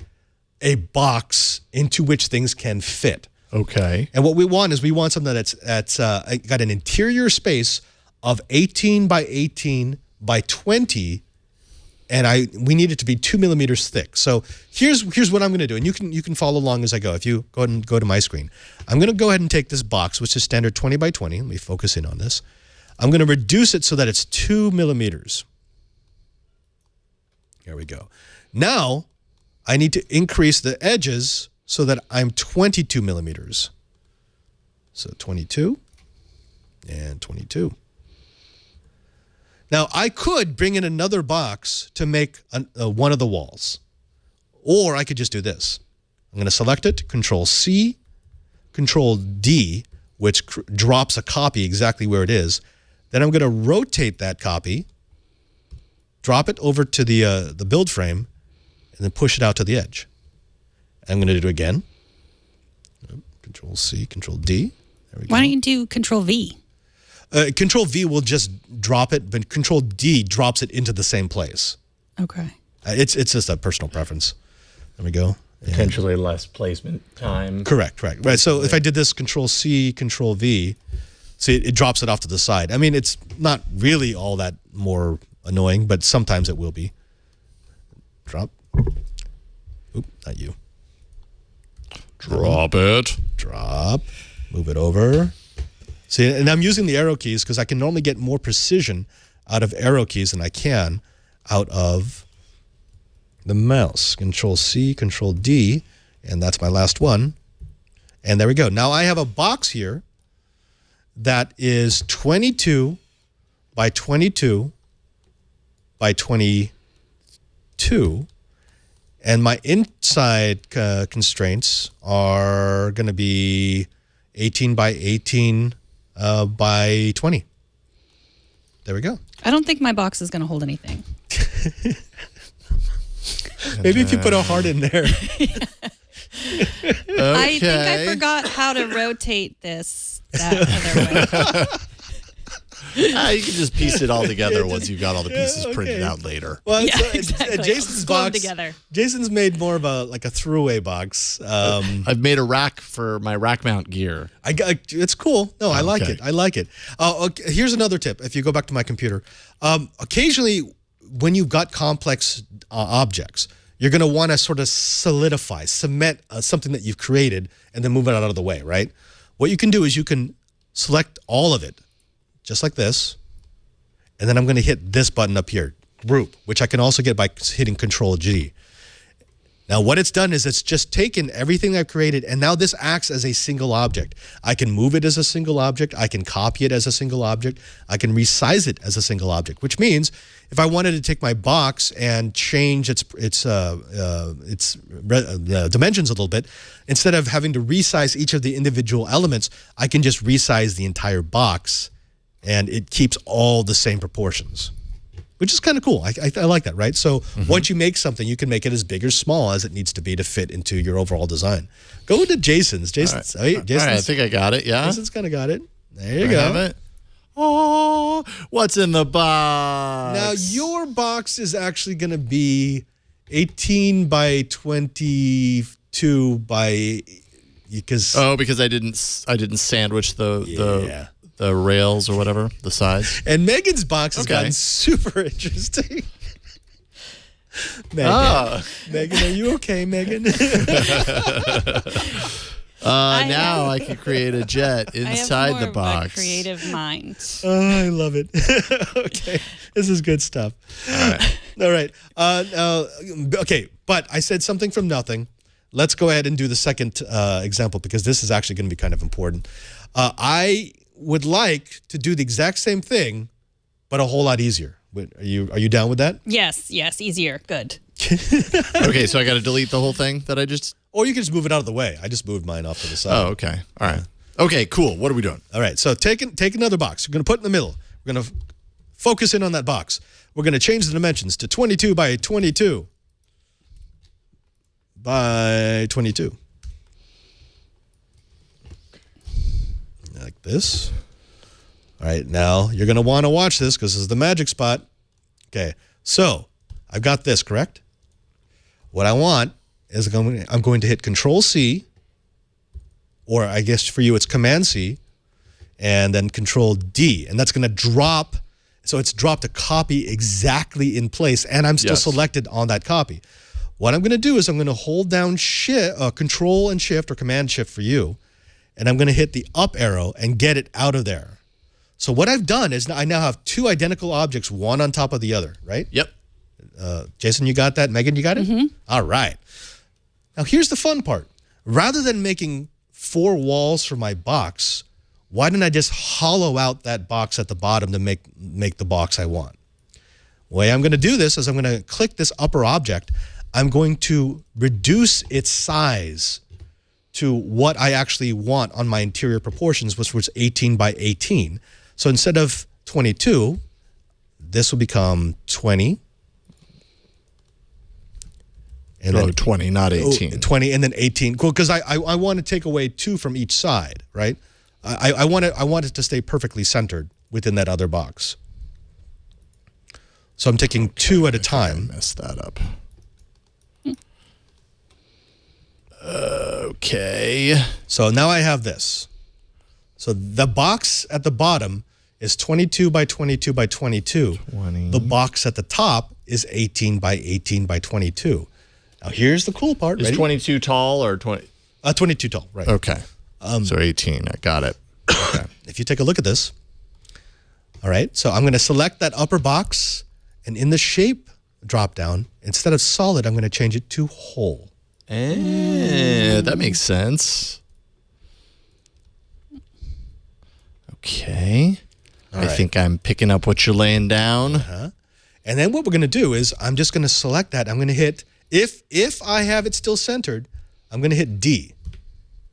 a box into which things can fit. Okay. And what we want is something that's got an interior space of 18 by 18 by 20, and we need it to be 2 millimeters thick. So here's what I'm going to do, and you can follow along as I go. If you go ahead and go to my screen, I'm going to go ahead and take this box, which is standard 20 by 20. Let me focus in on this. I'm going to reduce it so that it's 2 millimeters. There we go. Now I need to increase the edges so that I'm 22 millimeters. So 22 and 22. Now I could bring in another box to make one of the walls, or I could just do this. I'm going to select it, Control C, Control D, which drops a copy exactly where it is. Then I'm going to rotate that copy, drop it over to the build frame, and then push it out to the edge. I'm going to do it again. Control C, Control D. There we go. Why don't you do Control V? Control V will just drop it, but Control D drops it into the same place. Okay. It's just a personal preference. There we go. Potentially less placement time. Correct. Right. So if I did this Control C, Control V, see, it drops it off to the side. I mean, it's not really all that more annoying, but sometimes it will be. Drop. Oop, not you. Drop it. Drop. Move it over. See, and I'm using the arrow keys because I can normally get more precision out of arrow keys than I can out of the mouse. Control C, Control D, and that's my last one. And there we go. Now I have a box here that is 22 by 22 by 22. And my inside constraints are going to be 18 by 18 by 20. There we go. I don't think my box is going to hold anything. Maybe if you put a heart in there. I think I forgot how to rotate this that other way. You can just piece it all together once you've got all the pieces printed out later. Well, Yeah, so, exactly. Jason's Glue 'em box. together. Jason's made more of a throwaway box. I've made a rack for my rack mount gear. It's cool. No, I like Okay. it. I like it. Okay, here's another tip. If you go back to my computer, occasionally when you've got complex objects, you're going to want to sort of cement something that you've created and then move it out of the way, right? What you can do is you can select all of it, just like this, and then I'm going to hit this button up here, group, which I can also get by hitting Control G. Now, what it's done is it's just taken everything I've created, and now this acts as a single object. I can move it as a single object. I can copy it as a single object. I can resize it as a single object, which means if I wanted to take my box and change its dimensions a little bit, instead of having to resize each of the individual elements, I can just resize the entire box, and it keeps all the same proportions, which is kind of cool. I like that, right? So once you make something, you can make it as big or small as it needs to be to fit into your overall design. Go to Jason's. Jason's, All right, I think I got it, yeah. Jason's kind of got it. There you I go. have it. Oh, what's in the box? Now, your box is actually going to be 18 by 22 by... because because I didn't sandwich the rails or whatever, the sides. And Megan's box has gotten super interesting. Megan, are you okay, Megan? Now I can create a jet inside the box. Of a creative mind. Oh, I love it. Okay, this is good stuff. All right. Okay, but I said something from nothing. Let's go ahead and do the second example, because this is actually going to be kind of important. I would like to do the exact same thing, but a whole lot easier. Are you down with that? Yes, easier. Good. Okay, so I got to delete the whole thing that I just... Or you can just move it out of the way. I just moved mine off to the side. Oh, okay. All right. Okay, cool. What are we doing? All right, so take another box. We're going to put it in the middle. We're going to focus in on that box. We're going to change the dimensions to 22 by 22 by 22. Like this. All right, now you're going to want to watch this because this is the magic spot. Okay, so I've got this, correct? What I want is I'm going to hit Control C, or I guess for you it's Command C, and then Control D, and that's going to drop. So it's dropped a copy exactly in place, and I'm still selected on that copy. What I'm going to do is I'm going to hold down Control and Shift, or Command Shift for you, and I'm going to hit the up arrow and get it out of there. So what I've done is I now have two identical objects, one on top of the other, right? Yep. Jason, you got that? Megan, you got it? Mm-hmm. All right. Now, here's the fun part. Rather than making 4 walls for my box, why didn't I just hollow out that box at the bottom to make the box I want? The way I'm going to do this is I'm going to click this upper object. I'm going to reduce its size to what I actually want on my interior proportions, which was 18 by 18. So instead of 22, this will become 20. And then 20, not 18. 20 and then 18. Cool, because I want to take away 2 from each side, right? I want it to stay perfectly centered within that other box. So I'm taking 2 at a time. I messed that up. Okay. So now I have this. So the box at the bottom is 22 by 22 by 22. 20. The box at the top is 18 by 18 by 22. Now here's the cool part. Is Ready? 22 tall or 20? 22 tall, right. Okay. So 18, I got it. Okay. If you take a look at this, all right, so I'm going to select that upper box, and in the shape drop down, instead of solid, I'm going to change it to whole. That makes sense. Okay. I think I'm picking up what you're laying down. And then what we're going to do is I'm just going to select that. I'm going to hit, if I have it still centered, I'm going to hit D.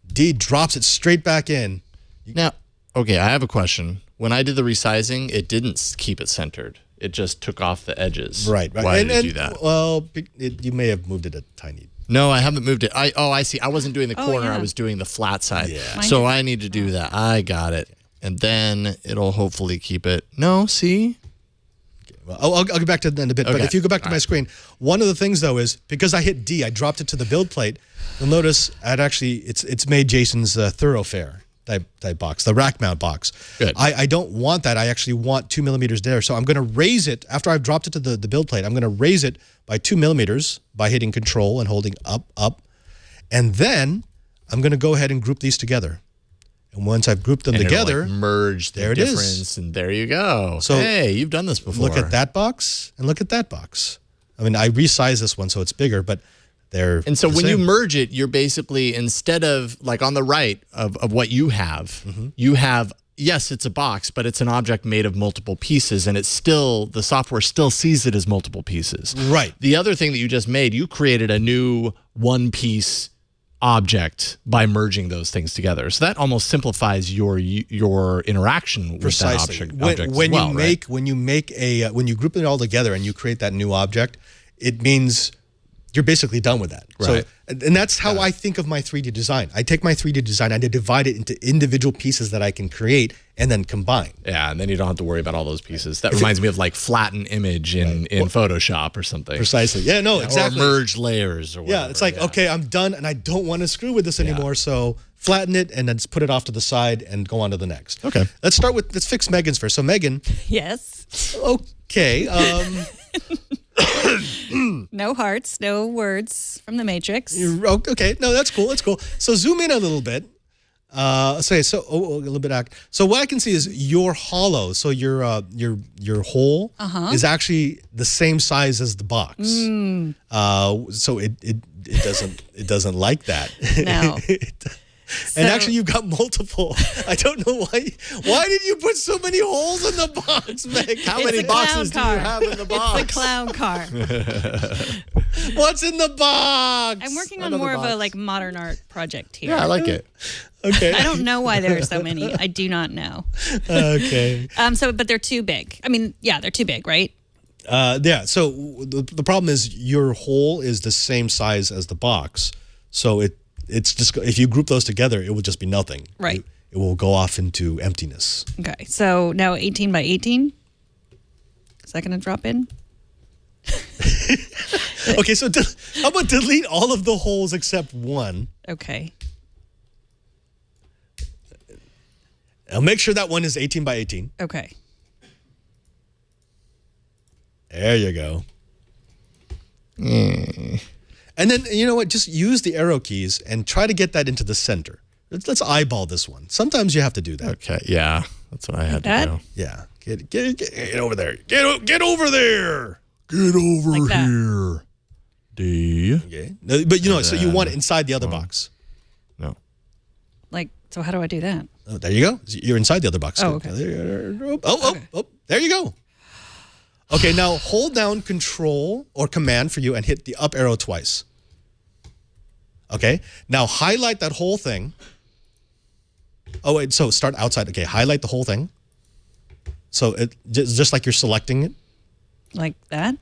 D drops it straight back in. Now, okay, I have a question. When I did the resizing, it didn't keep it centered. It just took off the edges. Right. Why did it do that? Well, you may have moved it a tiny. No, I haven't moved it. I see. I wasn't doing the corner. yeah. I was doing the flat side. Yeah. So I need to do that. I got it. And then it'll hopefully keep it. No, see? Well, I'll get back to that in a bit. But Okay. if you go back to my screen, one of the things, though, is because I hit D, I dropped it to the build plate. You'll notice it's made Jason's thoroughfare type box, the rack mount box. Good. I don't want that. I actually want 2 millimeters there. So I'm going to raise it, after I've dropped it to the build plate, I'm going to raise it by 2 millimeters by hitting Control and holding up. And then I'm going to go ahead and group these together. And once I've grouped them And together, it'll, like, merge the there it is. difference, and there you go. So hey, you've done this before. look at that box and look at that box. I mean, I resized this one so it's bigger, but they're And so the when you same. merge it, you're basically, instead of like on the right of what you have, you have, yes, it's a box, but it's an object made of multiple pieces, and it's still, the software still sees it as multiple pieces. Right. The other thing that you just made, you created a new one-piece object by merging those things together. So that almost simplifies your interaction with Precisely. that object When as well, when you group it all together and you create that new object, it means you're basically done with that. Right. So, and that's how I think of my 3D design. I take my 3D design and I divide it into individual pieces that I can create and then combine. Yeah, and then you don't have to worry about all those pieces. That reminds me of like flatten image in Photoshop or something. Precisely. Yeah, no, exactly. Or merge layers or whatever. Yeah, it's like, okay, I'm done and I don't want to screw with this anymore, so flatten it and then just put it off to the side and go on to the next. Okay. Let's fix Megan's first. So Megan, Yes. okay, No hearts, no words from the Matrix. okay, no, that's cool, So zoom in a little bit. A little bit back. So what I can see is your hollow. So your hole is actually the same size as the box. So it doesn't like that. No. And actually, you've got multiple. I don't know why. Why did you put so many holes in the box, Meg? How It's many the clown boxes do you car. have in the box? It's the clown car. What's in the box? I'm working on Another more of a box. like modern art project here. Yeah, I like it. Okay. I don't know why there are so many. I do not know. Okay. But they're too big. I mean, yeah, they're too big, right? Yeah. So the problem is your hole is the same size as the box. So it's just, if you group those together, it will just be nothing. Right. It will go off into emptiness. Okay. So now 18 by 18. Is that going to drop in? Okay. So how about delete all of the holes except one? Okay. I'll make sure that one is 18 by 18. Okay. There you go. And then, you know what? Just use the arrow keys and try to get that into the center. Let's eyeball this one. Sometimes you have to do that. Okay, yeah, that's what I had that? to do. Yeah. Get over there. Get over there. Get over Like that. here, D. Okay. No, but so you want it inside the other box. No. Like, so how do I do that? Oh, there you go. You're inside the other box. Oh, okay. Oh, there you go. Okay, now hold down Control or Command for you and hit the up arrow twice. Okay, now highlight that whole thing. Oh, wait, so start outside. Okay, highlight the whole thing. So just like you're selecting it. Like that?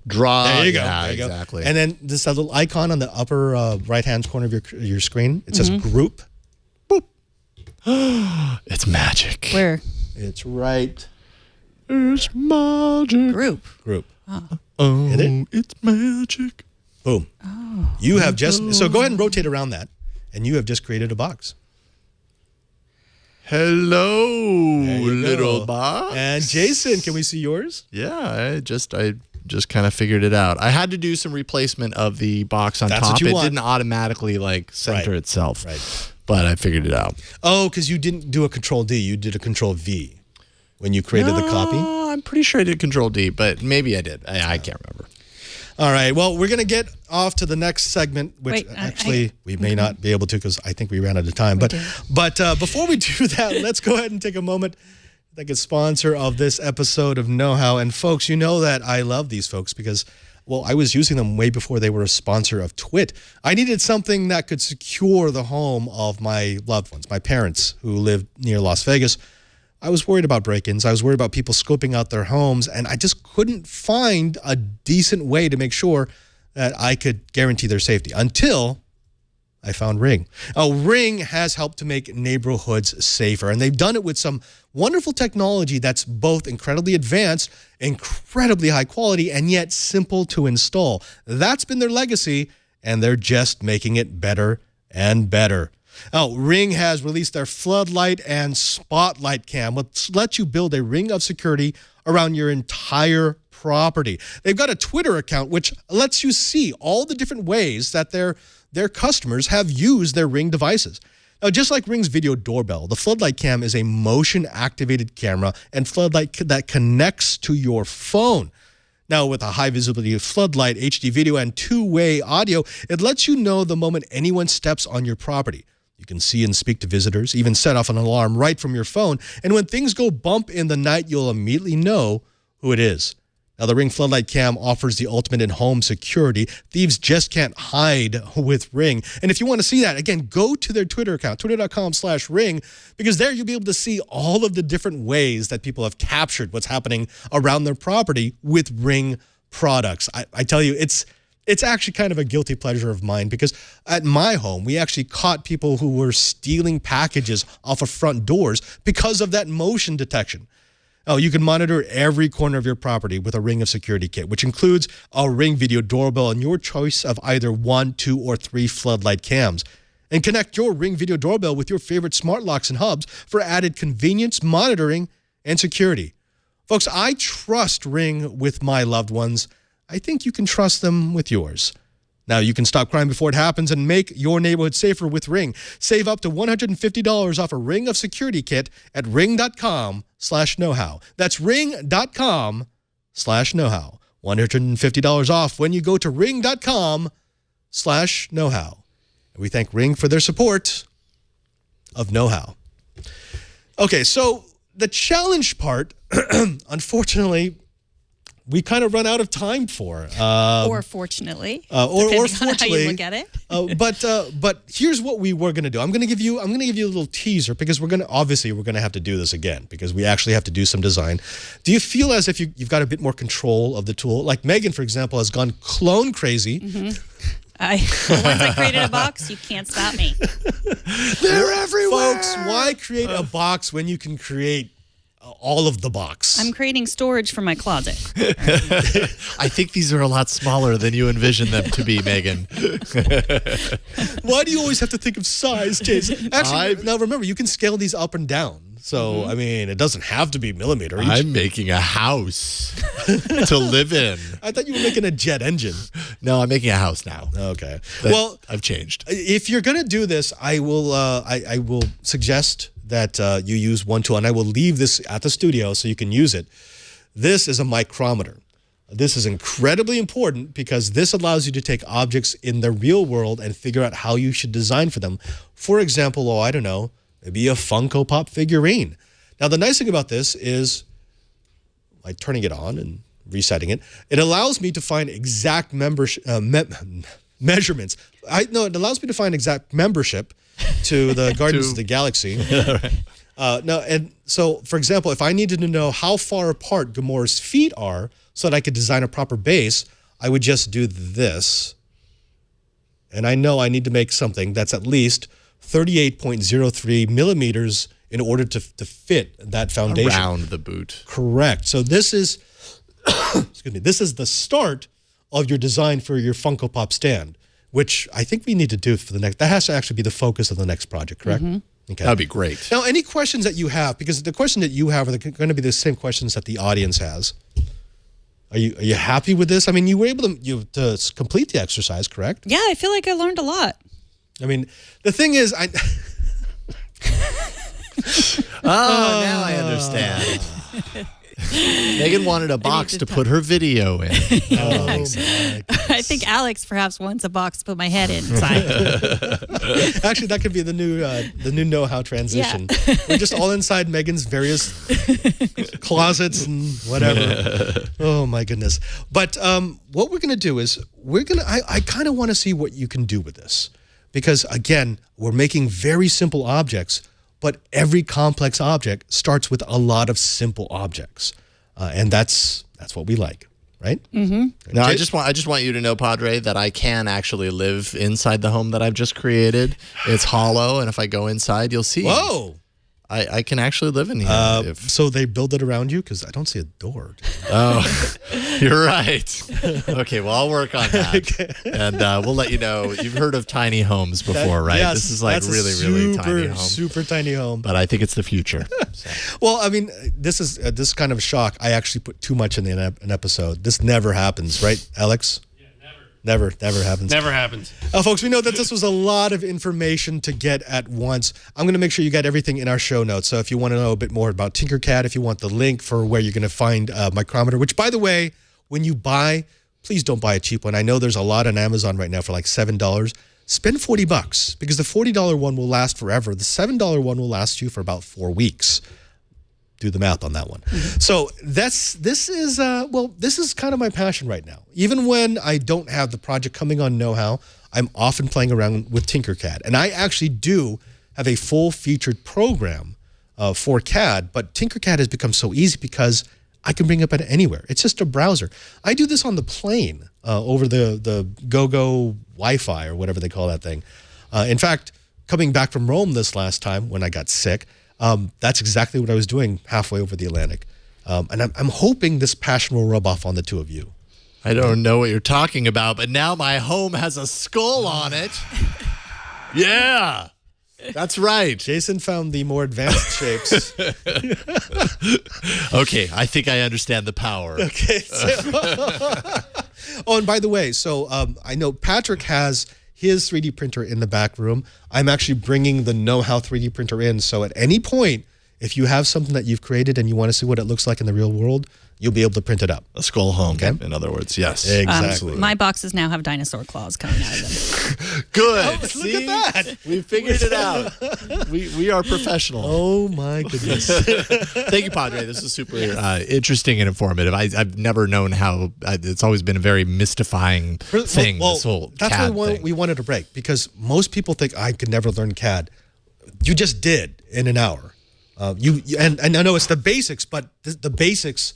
Draw. There you go. Yeah, there you exactly. go. And then this little icon on the upper right-hand corner of your screen. It says Group. It's magic. Where? It's right. It's magic. Group. Group. Oh, Hit it. it's magic. Boom. Oh. You have so go ahead and rotate around that, and you have just created a box. Hello, There you little go. box. And Jason, can we see yours? Yeah, I just kind of figured it out. I had to do some replacement of the box on That's top. what you It want. didn't automatically like center Right. itself. Right. But I figured it out. Oh, because you didn't do a Control D, you did a Control V when you created the copy. I'm pretty sure I did Control D, but maybe I did. I can't remember. All right. Well, we're going to get off to the next segment, which Wait, actually we may not be able to because I think we ran out of time. But before we do that, let's go ahead and take a moment. Thank a sponsor of this episode of Know How. And folks, you know that I love these folks because, well, I was using them way before they were a sponsor of Twit. I needed something that could secure the home of my loved ones, my parents who live near Las Vegas. I was worried about break-ins. I was worried about people scoping out their homes, and I just couldn't find a decent way to make sure that I could guarantee their safety until I found Ring. Ring has helped to make neighborhoods safer, and they've done it with some wonderful technology that's both incredibly advanced, incredibly high quality, and yet simple to install. That's been their legacy, and they're just making it better and better. Ring has released their Floodlight and Spotlight Cam, which lets you build a ring of security around your entire property. They've got a Twitter account which lets you see all the different ways that their customers have used their Ring devices. Now, just like Ring's video doorbell, the floodlight cam is a motion-activated camera and floodlight that connects to your phone. Now, with a high-visibility floodlight, HD video, and two-way audio, it lets you know the moment anyone steps on your property. You can see and speak to visitors, even set off an alarm right from your phone, and when things go bump in the night, you'll immediately know who it is. Now, the Ring Floodlight Cam offers the ultimate in-home security. Thieves just can't hide with Ring. And if you want to see that, again, go to their Twitter account, twitter.com/Ring, because there you'll be able to see all of the different ways that people have captured what's happening around their property with Ring products. I tell you, it's actually kind of a guilty pleasure of mine because at my home, we actually caught people who were stealing packages off of front doors because of that motion detection. Oh, you can monitor every corner of your property with a Ring of Security Kit, which includes a Ring video doorbell and your choice of either 1, 2, or 3 floodlight cams. And connect your Ring video doorbell with your favorite smart locks and hubs for added convenience, monitoring, and security. Folks, I trust Ring with my loved ones. I think you can trust them with yours. Now, you can stop crime before it happens and make your neighborhood safer with Ring. Save up to $150 off a Ring of Security Kit at ring.com/knowhow. That's ring.com/knowhow. $150 off when you go to ring.com/knowhow. We thank Ring for their support of Know-How. Okay, so the challenge part, unfortunately, we kind of run out of time for. Or fortunately. Or depending on how you look at it. But here's what we were going to do. I'm going to give you a little teaser because we're going to have to do this again because we actually have to do some design. Do you feel as if you've got a bit more control of the tool? Like Megan, for example, has gone clone crazy. Mm-hmm. Once I created a box, you can't stop me. They're everywhere. Folks, why create a box when you can create all of the box? I'm creating storage for my closet. I think these are a lot smaller than you envisioned them to be, Megan. Why do you always have to think of size, Jason? Actually, now remember, you can scale these up and down. So, I mean, it doesn't have to be millimeter. I'm making a house to live in. I thought you were making a jet engine. No, I'm making a house now. Okay. Well, I've changed. If you're going to do this, I will suggest that you use one tool, and I will leave this at the studio so you can use it. This is a micrometer. This is incredibly important because this allows you to take objects in the real world and figure out how you should design for them. For example, I don't know, maybe a Funko Pop figurine. Now, the nice thing about this is, by turning it on and resetting it, it allows me to find exact measurements. It allows me to find exact membership to the Guardians of the Galaxy. And so, for example, if I needed to know how far apart Gamora's feet are so that I could design a proper base, I would just do this. And I know I need to make something that's at least 38.03 millimeters in order to fit that foundation. Around the boot. Correct. So this is, excuse me, this is the start of your design for your Funko Pop stand, which I think we need to do for the next. That has to actually be the focus of the next project, correct? Mm-hmm. Okay. That'd be great. Now, any questions that you have, because the question that you have are going to be the same questions that the audience has. Are you happy with this? I mean, you were able to complete the exercise, correct? Yeah, I feel like I learned a lot. I mean, the thing is, now I understand. Megan wanted a box to put her video in. I think Alex perhaps wants a box to put my head inside. Actually, that could be the new know-how transition. Yeah. We're just all inside Megan's various closets and whatever. Oh my goodness! But what we're gonna do is I kind of want to see what you can do with this, because again, we're making very simple objects. But every complex object starts with a lot of simple objects, and that's what we like, right? Mm-hmm. No, I just want you to know, Padre, that I can actually live inside the home that I've just created. It's hollow, and if I go inside, you'll see. Whoa! I can actually live in here. So they build it around you? Because I don't see a door. Oh, you're right. Okay, well, I'll work on that. Okay. And we'll let you know. You've heard of tiny homes before, right? Yes, this is like really tiny home. Super tiny home. But I think it's the future. So. Well, I mean, this is kind of a shock. I actually put too much in an episode. This never happens, right, Alex? Yeah, Never happens. Never happens. Folks, we know that this was a lot of information to get at once. I'm going to make sure you get everything in our show notes. So if you want to know a bit more about Tinkercad, if you want the link for where you're going to find a micrometer, which, by the way, when you buy, please don't buy a cheap one. I know there's a lot on Amazon right now for like $7. Spend $40 because the $40 one will last forever. The $7 one will last you for about 4 weeks. Do the math on that one. So this is kind of my passion right now. Even when I don't have the project coming on Know-How, I'm often playing around with Tinkercad. And I actually do have a full-featured program for CAD, but Tinkercad has become so easy because I can bring it up at anywhere. It's just a browser. I do this on the plane over the GoGo Wi-Fi or whatever they call that thing. In fact, coming back from Rome this last time when I got sick, that's exactly what I was doing halfway over the Atlantic. And I'm hoping this passion will rub off on the two of you. I don't know what you're talking about, but now my home has a skull on it. Yeah, that's right. Jason found the more advanced shapes. Okay, I think I understand the power. Okay. Oh, and by the way, so I know Patrick has his 3D printer in the back room. I'm actually bringing the Know-How 3D printer in. So at any point, if you have something that you've created and you want to see what it looks like in the real world, you'll be able to print it up. A skull home, in other words, yes. Exactly. My boxes now have dinosaur claws coming out of them. Good. Look at that. We figured it out. We are professional. Oh, my goodness. Thank you, Padre. This is super interesting and informative. I've never known how it's always been a very mystifying thing, this whole that's CAD why thing. we wanted to break, because most people think I could never learn CAD. You just did in an hour. And I know it's the basics, but the basics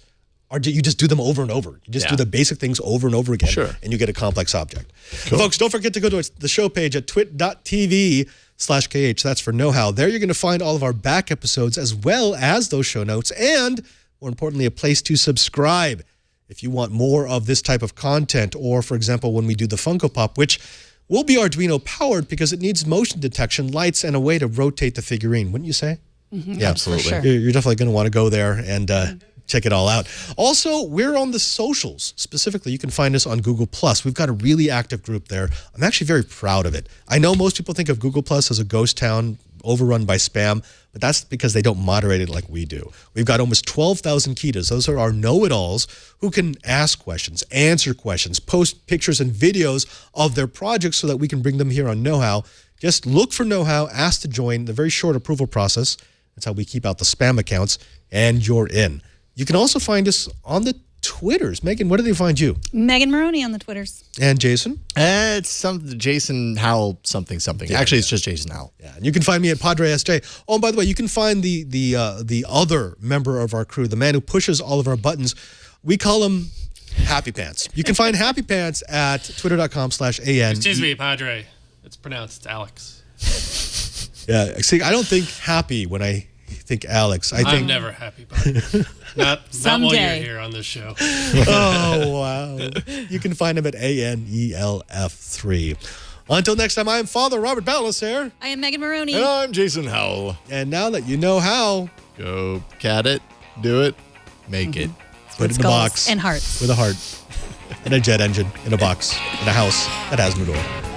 are you just do them over and over. You just do the basic things over and over again, and you get a complex object. Cool. Folks, don't forget to go to the show page at twit.tv/KH. That's for Know-How. There you're going to find all of our back episodes as well as those show notes and, more importantly, a place to subscribe if you want more of this type of content, or, for example, when we do the Funko Pop, which will be Arduino powered because it needs motion detection, lights, and a way to rotate the figurine. Wouldn't you say? Mm-hmm. Yeah, absolutely. Sure. You're definitely going to want to go there and check it all out. Also, we're on the socials. Specifically, you can find us on Google+. We've got a really active group there. I'm actually very proud of it. I know most people think of Google+ as a ghost town overrun by spam, but that's because they don't moderate it like we do. We've got almost 12,000 Kitas. Those are our know-it-alls who can ask questions, answer questions, post pictures and videos of their projects so that we can bring them here on Know-How. Just look for Know-How, ask to join, the very short approval process. That's how we keep out the spam accounts, and you're in. You can also find us on the Twitters. Megan, where do they find you? Megan Maroney on the Twitters. And Jason? It's some Jason Howell something. Actually, it's just Jason Howell. Yeah, and you can find me at Padre SJ. Oh, and by the way, you can find the other member of our crew, the man who pushes all of our buttons. We call him Happy Pants. You can find Happy Pants at twitter.com/AN. Excuse me, Padre. It's pronounced Alex. Yeah, see, I don't think happy when I think Alex. I'm never happy, Padre. Not while you're Someday. here on this show. Oh, wow. You can find him at ANELF3. Until next time, I am Father Robert Ballasare. I am Megan Maroney. And I'm Jason Howell. And now that you know how, Go CAD it, do it, make it. put it in a Skulls box and hearts. with a heart and a jet engine in a box in a house that has no door.